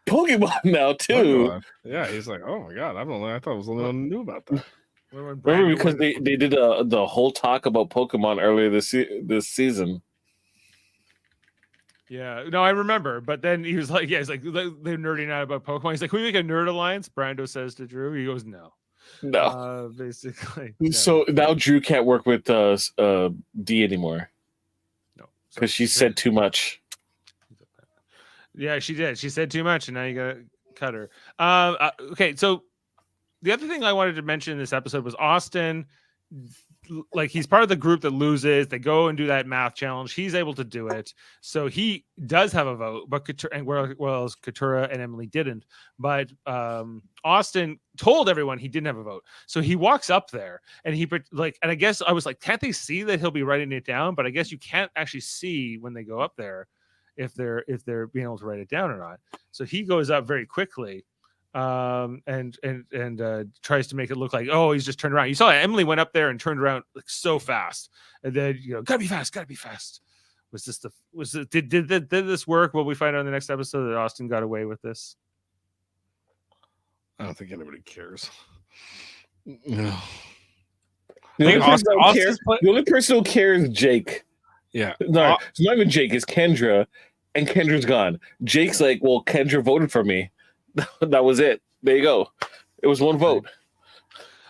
Pokemon now too.
Pokemon. Yeah, he's like, oh my god, I thought I was the only one who knew about that.
Remember, because they did the whole talk about Pokemon earlier this season.
Yeah, no, I remember. But then he was like, yeah, he's like, they're nerding out about Pokemon. He's like, can we make a nerd alliance? Brando says to Drew. He goes, no. Basically. No.
So now Drew can't work with D anymore.
No.
Because she said too much.
Yeah, she did. She said too much, and now you got to cut her. Okay, so the other thing I wanted to mention in this episode was Austin. Like, he's part of the group that loses. They go and do that math challenge. He's able to do it, so he does have a vote. But whereas Katura and Emily didn't. But Austin told everyone he didn't have a vote, so he walks up there and and I guess I was like, can't they see that he'll be writing it down? But I guess you can't actually see when they go up there if they're being able to write it down or not. So he goes up very quickly. And tries to make it look like, oh, he's just turned around. You saw Emily went up there and turned around like so fast, and then gotta be fast. Did this work? Will we find out in the next episode that Austin got away with this?
I don't think anybody cares. No.
The only person who cares is Jake.
Yeah.
No, it's not even Jake, it's Kendra, and Kendra's gone. Jake's like, well, Kendra voted for me. That was it. There you go. It was one vote.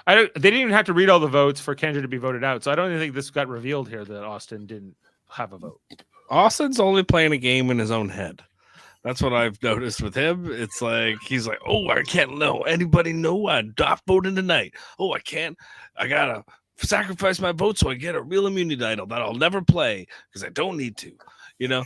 They didn't even have to read all the votes for Kendra to be voted out. So I don't even think this got revealed here that Austin didn't have a vote.
Austin's only playing a game in his own head. That's what I've noticed with him. It's like he's like, oh, I can't know. Anybody know I'm not voting tonight? Oh, I can't. I gotta sacrifice my vote so I get a real immunity idol that I'll never play because I don't need to. And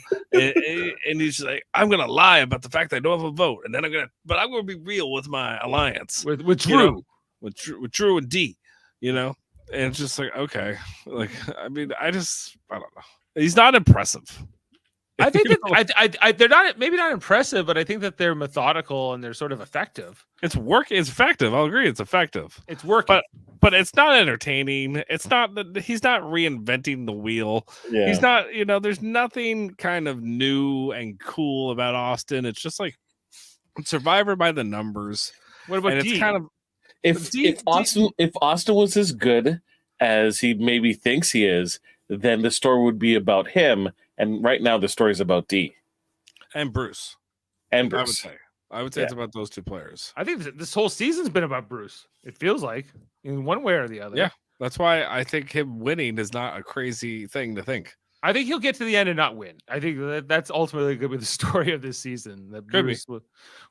he's like, I'm gonna lie about the fact that I don't have a vote, and then I'm gonna be real with my alliance
with Drew,
with Drew and D, and it's just like, okay, like, I mean, I don't know. He's not impressive.
I think that they're not maybe not impressive, but I think that they're methodical and they're sort of effective.
It's effective. I'll agree, it's effective.
It's working,
but it's not entertaining. It's not that he's not reinventing the wheel.
Yeah.
He's not. There's nothing kind of new and cool about Austin. It's just like Survivor by the numbers.
What about D?
It's kind of
if Austin was as good as he maybe thinks he is, then the story would be about him. And right now, the story is about D
and Bruce. I would say it's about those two players.
I think this whole season's been about Bruce. It feels like in one way or the other.
Yeah, that's why I think him winning is not a crazy thing to think.
I think he'll get to the end and not win. I think that's ultimately going to be the story of this season. That Bruce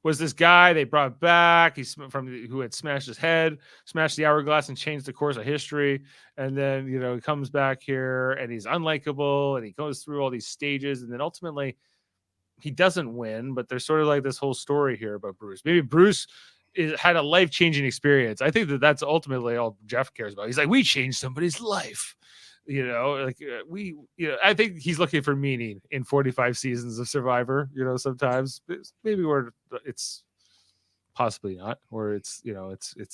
was this guy they brought back. He's who had smashed his head, smashed the hourglass, and changed the course of history. And then he comes back here and he's unlikable, and he goes through all these stages, and then ultimately he doesn't win. But there's sort of like this whole story here about Bruce. Maybe Bruce had a life-changing experience. I think that's ultimately all Jeff cares about. He's like, we changed somebody's life. I think he's looking for meaning in 45 seasons of Survivor. Sometimes maybe where it's possibly not, or it's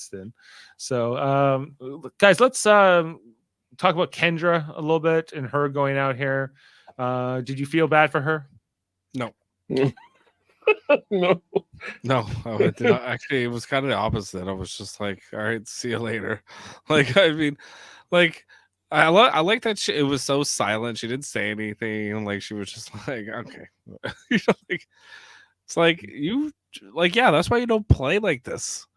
thin. So, guys, let's talk about Kendra a little bit and her going out here. Did you feel bad for her?
No.
No.
I did not. Actually, it was kind of the opposite. I was just like, all right, see you later. Like, I mean, like, I like that it was so silent. She didn't say anything. Like, she was just like, okay. It's like, yeah, that's why you don't play like this.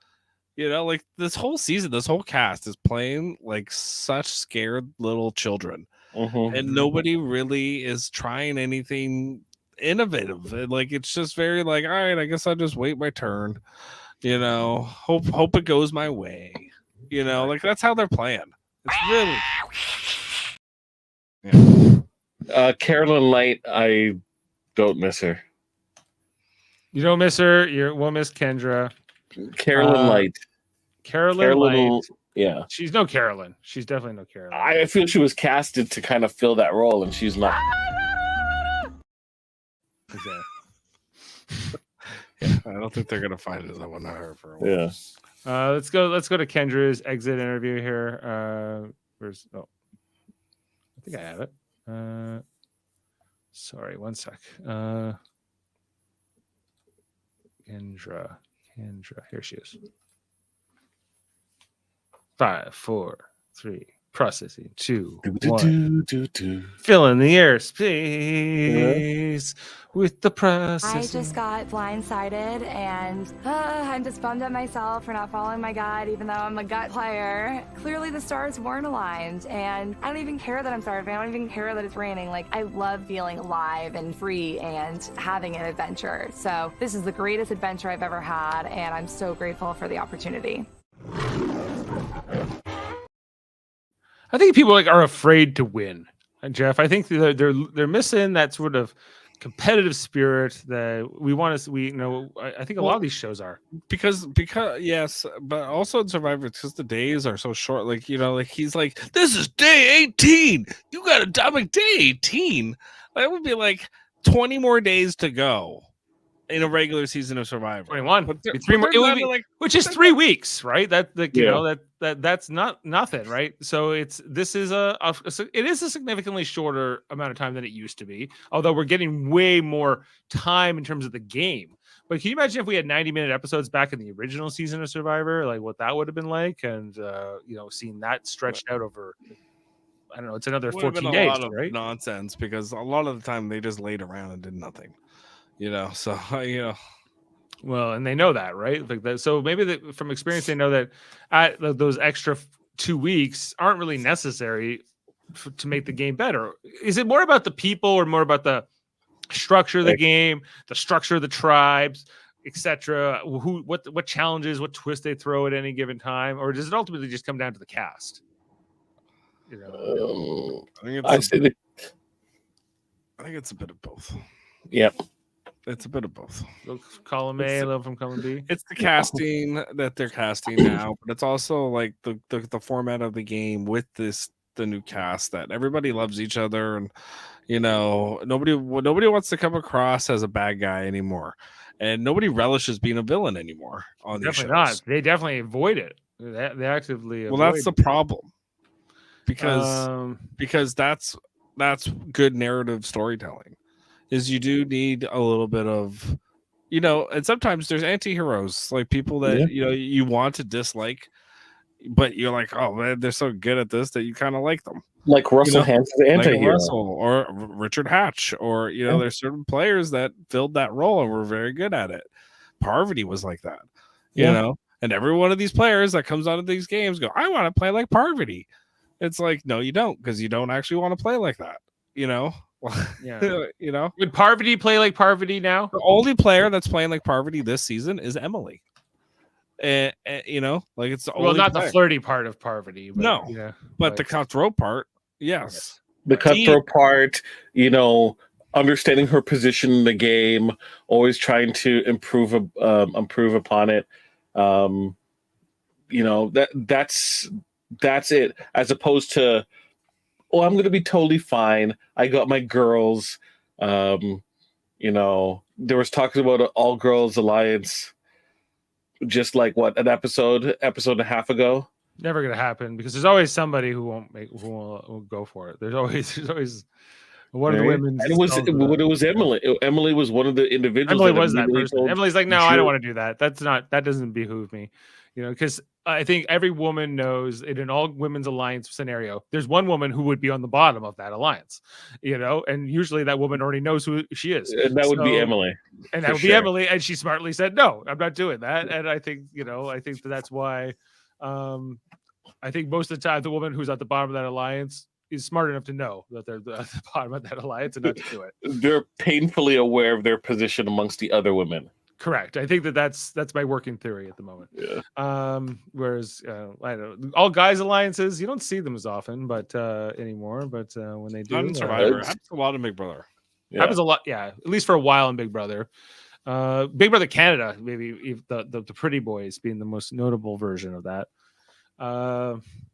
Like, this whole season, this whole cast is playing like such scared little children.
Mm-hmm.
And nobody really is trying anything innovative. Like, it's just very like, all right, I guess I'll just wait my turn. Hope it goes my way. Like, that's how they're playing. It's really,
Carolyn Light. I don't miss her.
You don't miss her. We'll miss Kendra.
Carolyn Light.
Carolyn Light.
Yeah,
she's no Carolyn. She's definitely no Carolyn.
I feel she was casted to kind of fill that role, and she's not.
Yeah, I don't think they're gonna find it. I want to her for a while.
Yeah.
Let's go to Kendra's exit interview here. Where's I think I have it. Sorry, one sec. Kendra, here she is. 5, 4, 3, processing, 2, 1. Fill in the airspace with the processing.
I just got blindsided, and I'm just bummed at myself for not following my gut, even though I'm a gut player. Clearly, the stars weren't aligned, and I don't even care that I'm starving. I don't even care that it's raining. Like, I love feeling alive and free and having an adventure. So this is the greatest adventure I've ever had, and I'm so grateful for the opportunity.
I think people are afraid to win, and Jeff. I think they're missing that sort of competitive spirit that we want to. I think a lot of these shows are
because yes, but also in Survivor, because the days are so short. Like he's like, this is day 18. You got a Dominic day 18. That would be like 20 more days to go in a regular season of Survivor.
21, but 3 more. It would be which is 3 weeks, right? That's not nothing, right? So it is a significantly shorter amount of time than it used to be. Although we're getting way more time in terms of the game. But can you imagine if we had 90-minute episodes back in the original season of Survivor, like what that would have been like, and seeing that stretched out over. I don't know. It's another 14 days,
a lot of
right?
nonsense, because a lot of the time they just laid around and did nothing. So
Well, and they know that, right? Like that. So maybe from experience, they know that those extra 2 weeks aren't really necessary to make the game better. Is it more about the people, or more about the structure of the game, the structure of the tribes, etc.? What challenges, what twists they throw at any given time, or does it ultimately just come down to the cast?
I think it's a bit of both.
Yep.
It's a bit of both.
Column A, a little from column B.
It's the casting that they're casting now, but it's also like the format of the game with the new cast, that everybody loves each other, and nobody wants to come across as a bad guy anymore, and nobody relishes being a villain anymore on these shows.
Not. They definitely avoid it. They actively avoid
that's the problem, because that's good narrative storytelling. Is you do need a little bit of, and sometimes there's anti-heroes, like people that you want to dislike, but you're like, oh man, they're so good at this that you kind of like them.
Like Russell Hanson's anti-hero,
like Russell or Richard Hatch, or there's certain players that filled that role and were very good at it. Parvati was like that, and every one of these players that comes out of these games go, I want to play like Parvati. It's like, no, you don't, because you don't actually want to play like that.
Yeah. Would Parvati play like Parvati now?
The only player that's playing like Parvati this season is Emily. It's the only
not
player.
The flirty part of Parvati.
But the cutthroat part, yes.
The cutthroat part, understanding her position in the game, always trying to improve upon it. That's it. As opposed to, I'm going to be totally fine. I got my girls. There was talks about an all-girls alliance just like an episode and a half ago.
Never going to happen, because there's always somebody who won't go for it. There's always one of the women.
And it was Emily. Emily was one of the individuals.
Emily was that person. Emily's like, no, I don't want to do that. That doesn't behoove me. Because I think every woman knows in an all women's alliance scenario, there's one woman who would be on the bottom of that alliance, and usually that woman already knows who she is.
And that would be Emily.
And that would be Emily. And she smartly said, no, I'm not doing that. And I think, that's why I think most of the time the woman who's at the bottom of that alliance is smart enough to know that they're at the bottom of that alliance and not to do it.
They're painfully aware of their position amongst the other women.
Correct. I think that's my working theory at the moment.
Yeah.
Whereas I don't know, all guys alliances, you don't see them as often, but anymore. But when they do,
not in Survivor, it happens a lot in Big Brother.
Happens a lot, yeah. At least for a while in Big Brother. Big Brother Canada, maybe the Pretty Boys being the most notable version of that.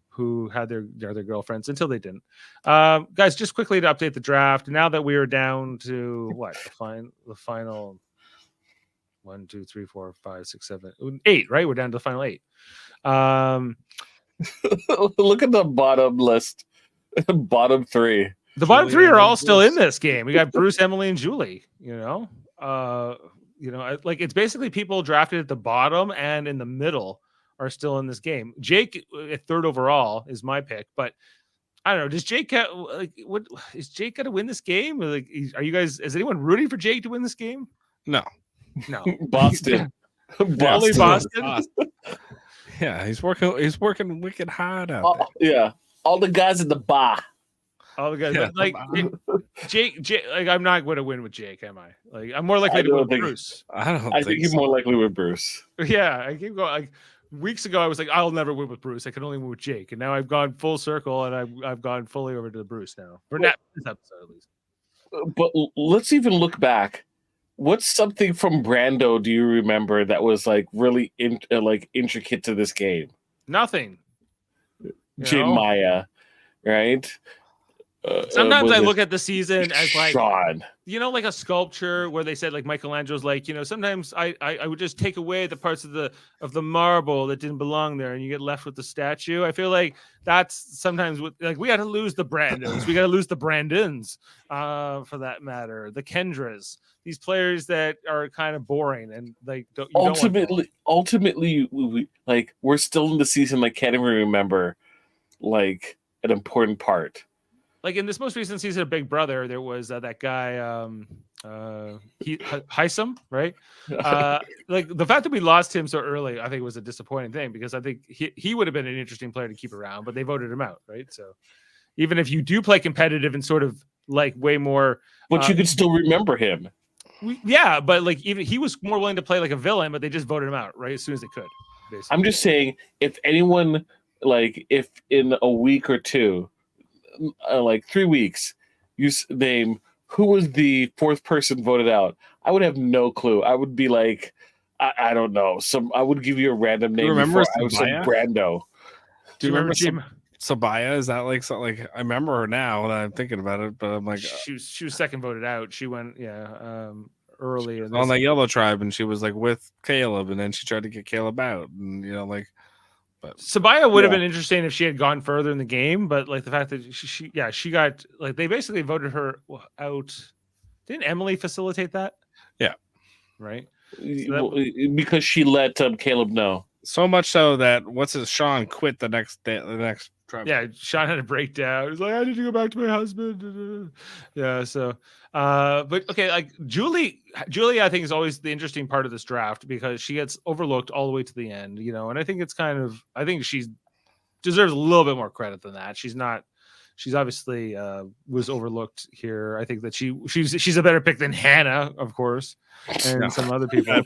Who had their girlfriends until they didn't. Guys, just quickly to update the draft. Now that we are down to the final. 1, 2, 3, 4, 5, 6, 7, 8. Right, we're down to the final 8.
Look at the bottom list. Bottom 3.
The bottom
Julie
3 are
and
all still in
Bruce.
this game. We got Bruce, Emily, and Julie. Like it's basically people drafted at the bottom and in the middle are still in this game. Jake at 3rd overall is my pick, but I don't know. Does Jake what is Jake going to win this game? Like, are you guys? Is anyone rooting for Jake to win this game?
No.
Boston.
Only Boston.
Yeah, he's working wicked hard out there.
Yeah, all the guys in the bar.
All the guys,
Yeah.
like Jake, like I'm not going to win with Jake, am I? Like I'm more likely to win with Bruce.
I think you're more likely with Bruce.
Yeah, I keep going. Like weeks ago, I was like, I'll never win with Bruce. I can only win with Jake, and now I've gone full circle, and I've gone fully over to the Bruce now for this episode at least.
But let's even look back. What's something from Brando do you remember that was like really intricate to this game?
Nothing.
Jaemeel, right?
Sometimes I look at the season as like
Sean.
Like a sculpture where they said like Michelangelo's like, sometimes I would just take away the parts of the marble that didn't belong there and you get left with the statue. I feel like that's sometimes like we got to lose the Brandos, we got to lose the Brandons, for that matter, the Kendras, these players that are kind of boring and like
ultimately we're still in the season. I can't even remember like an important part.
Like in this most recent season of Big Brother, there was that guy, Hisam, right? Like the fact that we lost him so early, I think was a disappointing thing because I think he would have been an interesting player to keep around, but they voted him out, right? So even if you do play competitive and sort of like way more,
but you could still remember him.
Yeah, but like even he was more willing to play like a villain, but they just voted him out right as soon as they could. Basically.
I'm just saying, if anyone if in a week or two. Like 3 weeks, you name who was the 4th person voted out. I would have no clue. I would be like, I don't know. I would give you a random name.
Remember
I was like Brando.
Do you remember
Sabaya? Is that like something? Like I remember her now that I'm thinking about it, but I'm like,
she was second voted out. She went early
on the Yellow Tribe, and she was like with Caleb, and then she tried to get Caleb out, and But
Sabaya would have been interesting if she had gone further in the game, but like the fact that she got like they basically voted her out. Didn't Emily facilitate that?
Yeah,
right.
Because she let Caleb know.
So much so that Sean quit the next day. The next tribe.
Yeah, Sean had a breakdown. He's like, I need to go back to my husband. Yeah, so but okay, like Julie, I think is always the interesting part of this draft because she gets overlooked all the way to the end, and I think I think she deserves a little bit more credit than that. She's obviously was overlooked here. I think that she's a better pick than Hannah, of course, and some other people.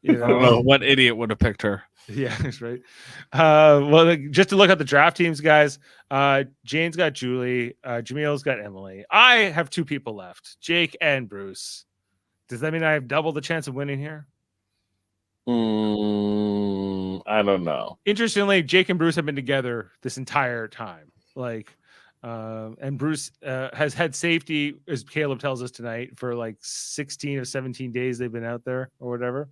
I don't know what idiot would have picked her.
Yeah, that's right. Well, just to look at the draft teams, guys. Jane's got Julie. Jaemeel's got Emily. I have 2 people left, Jake and Bruce. Does that mean I have double the chance of winning here?
I don't know.
Interestingly, Jake and Bruce have been together this entire time. Like, and Bruce has had safety, as Caleb tells us tonight, for like 16 or 17 days they've been out there or whatever.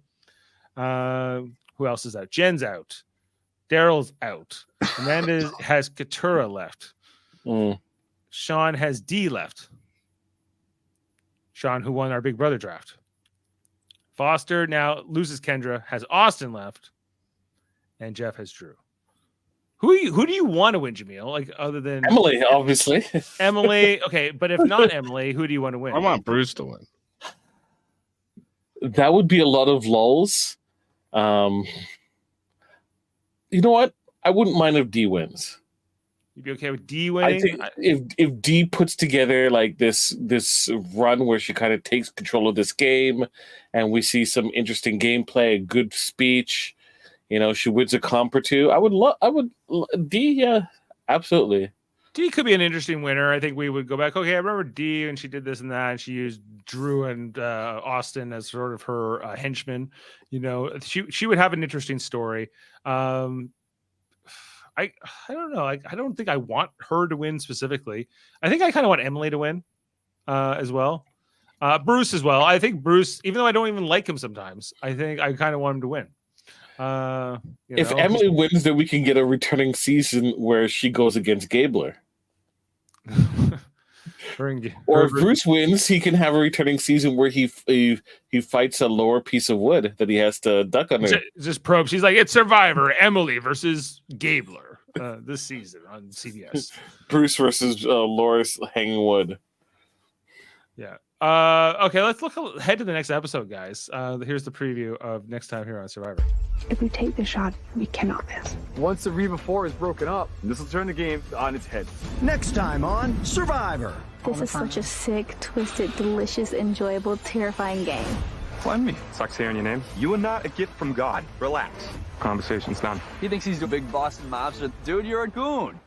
Who else is out? Jen's out. Daryl's out. Amanda has Katura left. Sean has D left. Sean, who won our Big Brother draft. Foster now loses Kendra, has Austin left, and Jeff has Drew. Who do you want to win, Jaemeel? Like other than
Emily, obviously.
Emily, okay, but if not Emily, who do you want to win?
I want Bruce to win.
That would be a lot of lulls. You know what? I wouldn't mind if D wins.
You'd be okay with D winning?
I think if D puts together like this run where she kind of takes control of this game, and we see some interesting gameplay, a good speech, she wins a comp or two. I would D, yeah, absolutely.
D could be an interesting winner. I think we would go back. Okay, I remember D and she did this and that, and she used Drew and Austin as sort of her henchmen. She would have an interesting story. I don't know. I don't think I want her to win specifically. I think I kind of want Emily to win as well. Bruce as well. I think Bruce, even though I don't even like him sometimes, I think I kind of want him to win.
If Emily wins, then we can get a returning season where she goes against Gabler. Or if Bruce wins, he can have a returning season where he fights a lower piece of wood that he has to duck under.
Just probe. She's like, it's Survivor, Emily versus Gabler this season on CBS.
Bruce versus Loris hanging wood.
Yeah. Okay, let's look ahead to the next episode, guys. Here's the preview of next time here on Survivor.
If we take the shot, we cannot miss.
Once the Reba 4 is broken up, this will turn the game on its head.
Next time on Survivor.
This is such a sick, twisted, delicious, enjoyable, terrifying game.
Find me. Sucks hearing your name. You are not a gift from God. Relax. Conversation's done. He thinks he's the big Boston mobster. Dude, you're a goon.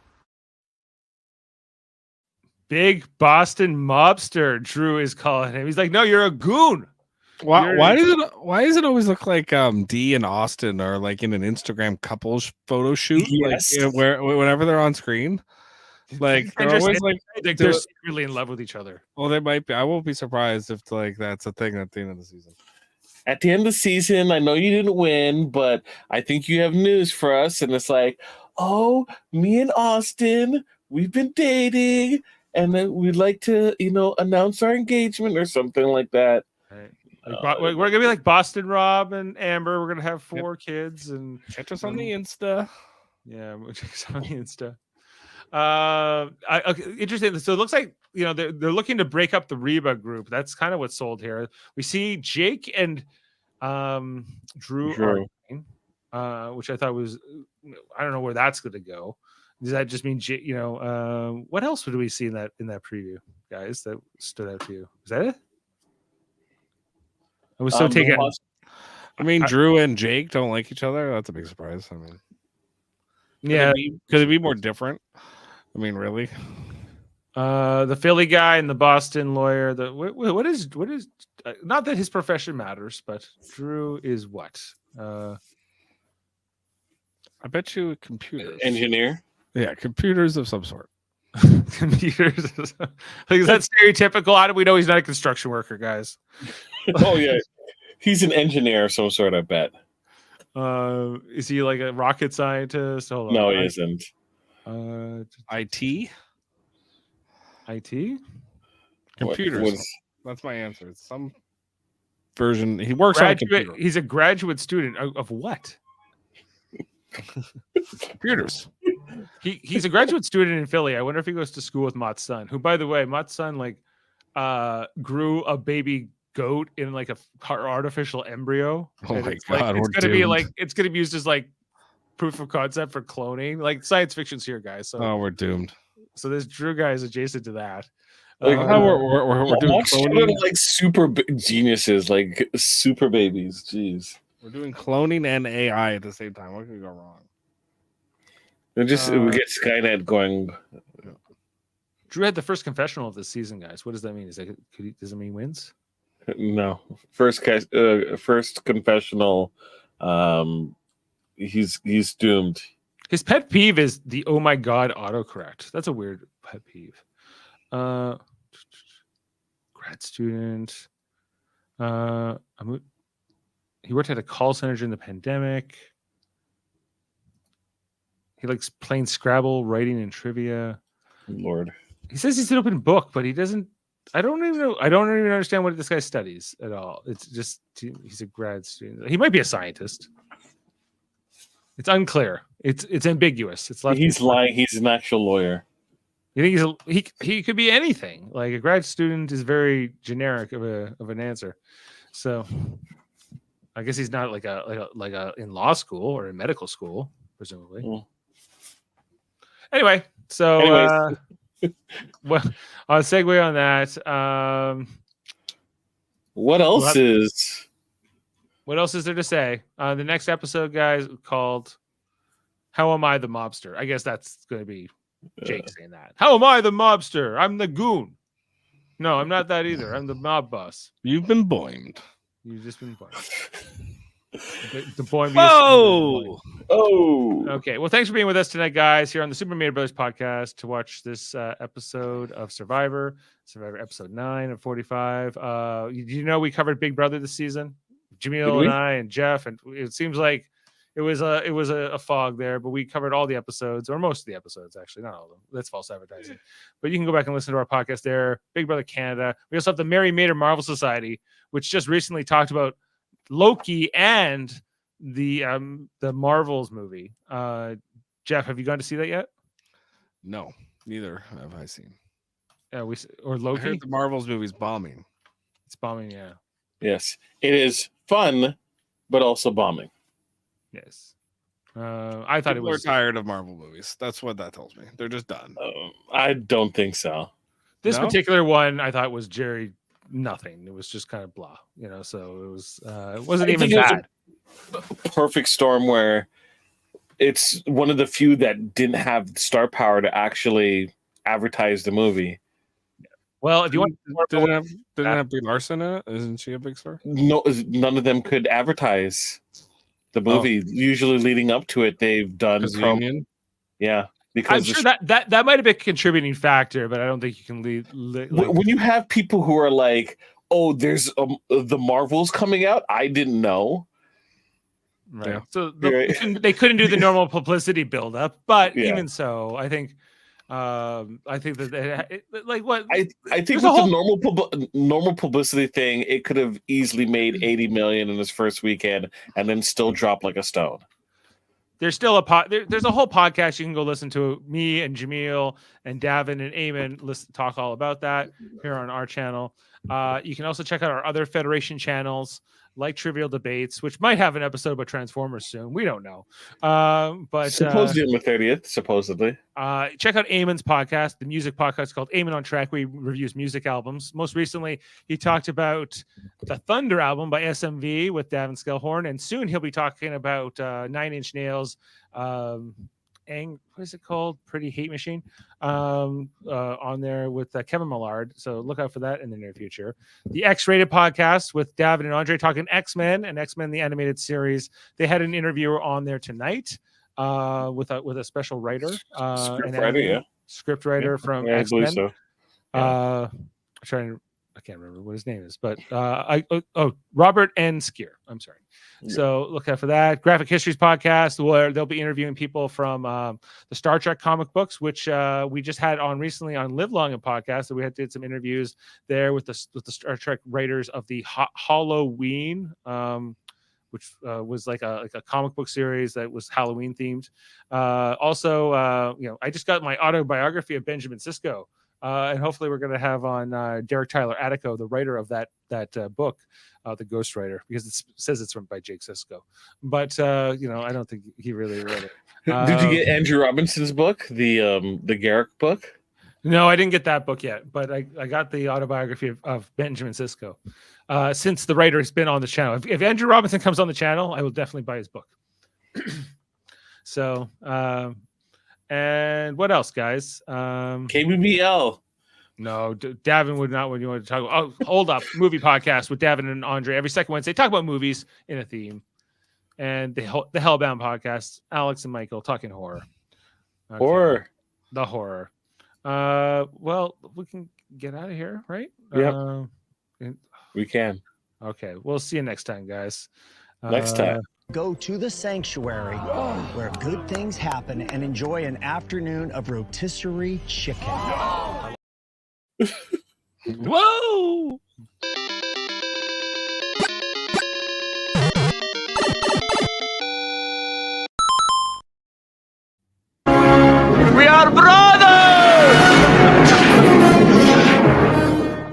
Big Boston mobster, Drew is calling him. He's like, no, you're a goon.
Why does it always look like Dee and Austin are like in an Instagram couples photo shoot?
Yes.
Like, whenever they're on screen, like they're always like
they're secretly in love with each other.
Well, they might be. I won't be surprised if like that's a thing at the end of the season.
At the end of the season, I know you didn't win, but I think you have news for us. And it's like, oh, me and Austin, we've been dating, and then we'd like to, announce our engagement or something like that.
Right. We're gonna be like Boston Rob and Amber. We're gonna have 4 kids and
check us on the Insta.
Yeah, check us on the Insta. Okay, interesting. So it looks like they're looking to break up the Reba group. That's kind of what's sold here. We see Jake and Drew. Which I thought was, I don't know where that's going to go. Does that just mean what else would we see in that preview, guys? That stood out to you? Is that it? I was so taken.
I mean, Drew and Jake don't like each other. That's a big surprise. I mean,
yeah,
could it be more different? I mean, really?
The Philly guy and the Boston lawyer. What is not that his profession matters, but Drew is what?
I bet you computers.
Engineer.
Yeah, computers of some sort.
Computers. Like, is that stereotypical? How do we know he's not a construction worker, guys?
Oh yeah, he's an engineer of some sort. I bet.
Is he like a rocket scientist? Hold on.
No, he isn't.
IT. Computers. That's my answer. It's some version. He works on a computer.
He's a graduate student of what?
Computers.
He's a graduate student in Philly. I wonder if he goes to school with Mott's son, who, by the way, Mott's son grew a baby goat in like a artificial embryo.
Oh my god!
It's gonna be used as like proof of concept for cloning. Like, science fiction's here, guys. So
we're doomed.
So this Drew guy is adjacent to that.
Like how we're doing cloning,
like super geniuses, like super babies. Jeez,
we're doing cloning and AI at the same time. What could go wrong?
We get Skynet going.
Drew had the first confessional of this season, guys. What does that mean? Does it mean wins?
No, first confessional. He's doomed.
His pet peeve is the "oh my god" autocorrect. That's a weird pet peeve. Grad student. He worked at a call center during the pandemic. He likes playing Scrabble, writing, and trivia.
Lord.
He says he's an open book, but he doesn't. I don't even know. I don't even understand what this guy studies at all. It's just he's a grad student. He might be a scientist. It's unclear. It's ambiguous. It's
he's lying. He's an actual lawyer.
You think he could be anything? Like, a grad student is very generic of an answer. So I guess he's not like a in law school or in medical school, presumably. Mm. Anyway, so well, I'll segue on that.
What else is
there to say? The next episode, guys, called "How Am I the Mobster?" I guess that's going to be Jake saying that. How am I the mobster? I'm the goon. No, I'm not that either. I'm the mob boss.
You've been boimed.
You've just been boimed. The boy.
Whoa!
Oh,
Okay. Well, thanks for being with us tonight, guys, here on the Super Mario Brothers podcast to watch this episode of Survivor episode 9 of 45. You know we covered Big Brother this season, Jaemeel and I and Jeff, and it seems like it was a fog there, but we covered all the episodes, or most of the episodes, actually, not all of them. That's false advertising. But you can go back and listen to our podcast there, Big Brother Canada. We also have the Mary Mater Marvel Society, which just recently talked about Loki and the Marvels movie. Jeff, have you gone to see that yet?
No, neither have I seen.
Or
I
Loki?
heard the Marvels movie's bombing.
It's bombing, yeah.
yes, it is fun, but also bombing.
Yes. I thought
People
it was
are tired of Marvel movies. That's what that tells me. They're just done.
I don't think so.
This
No?
particular one I thought was Jerry nothing. It was just kind of blah, so it wasn't
I
even
think it was
bad.
Perfect storm where it's one of the few that didn't have star power to actually advertise the movie.
Well, if you want
Didn't have Brie Larson in it? Isn't she a big star?
No, none of them could advertise the movie. Usually leading up to it, they've done
Reunion?
Yeah,
I'm
because
sure that might have been a contributing factor, but I don't think you can lead.
when you have people who are like, "Oh, there's the Marvels coming out," I didn't know.
Right.
Yeah.
So
Right.
they couldn't do the normal publicity buildup, but
Yeah.
even so, I think that like what
I think
There's
with
a whole-
the normal publicity thing, it could have easily made 80 million in this first weekend and then still drop like a stone.
there's still there's a whole podcast you can go listen to. Me and Jaemeel and Davan and Eamon talk all about that here on our channel. You can also check out our other Federation channels like Trivial Debates, which might have an episode about Transformers soon. We don't know. But
Supposedly on the 30th, supposedly.
check out Eamon's podcast, the music podcast called Eamon on Track, where he reviews music albums. Most recently, he talked about the Thunder album by SMV with Davan Skelhorn, and soon he'll be talking about 9 Inch Nails. What is it called? Pretty Hate Machine on there with Kevin Millard. So look out for that in the near future. The X-Rated podcast with Davan and André talking X-Men and X-Men the animated series. They had an interviewer on there tonight with a special writer, script writer from
I
X-Men.
believe so. Yeah.
I can't remember what his name is, but Robert N. Skier. I'm sorry.
Yeah.
So look out for that. Graphic Histories podcast, where they'll be interviewing people from the Star Trek comic books, which we just had on recently on Live Long and podcast. So we did some interviews there with the Star Trek writers of the Halloween, which was like a comic book series that was Halloween themed. Also, I just got my autobiography of Benjamin Sisko. And hopefully we're going to have on Derek Tyler Attico, the writer of that book, the Ghostwriter, because it says it's written by Jake Sisko. But I don't think he really wrote it.
Did you get Andrew Robinson's book, the Garrick book?
No, I didn't get that book yet, but I got the autobiography of Benjamin Sisko. Since the writer has been on the channel, if Andrew Robinson comes on the channel, I will definitely buy his book. So. And what else, guys?
KBBL.
No, Davan would not when you want to talk about. Oh, hold up. Movie podcast with Davan and André every second Wednesday. Talk about movies in a theme. And the Hellbound podcast, Alex and Michael talking horror. Okay.
Horror.
The horror. Well, we can get out of here, right?
Yeah. We can.
Okay. We'll see you next time, guys.
Next time.
Go to the sanctuary where good things happen and enjoy an afternoon of rotisserie chicken.
Whoa!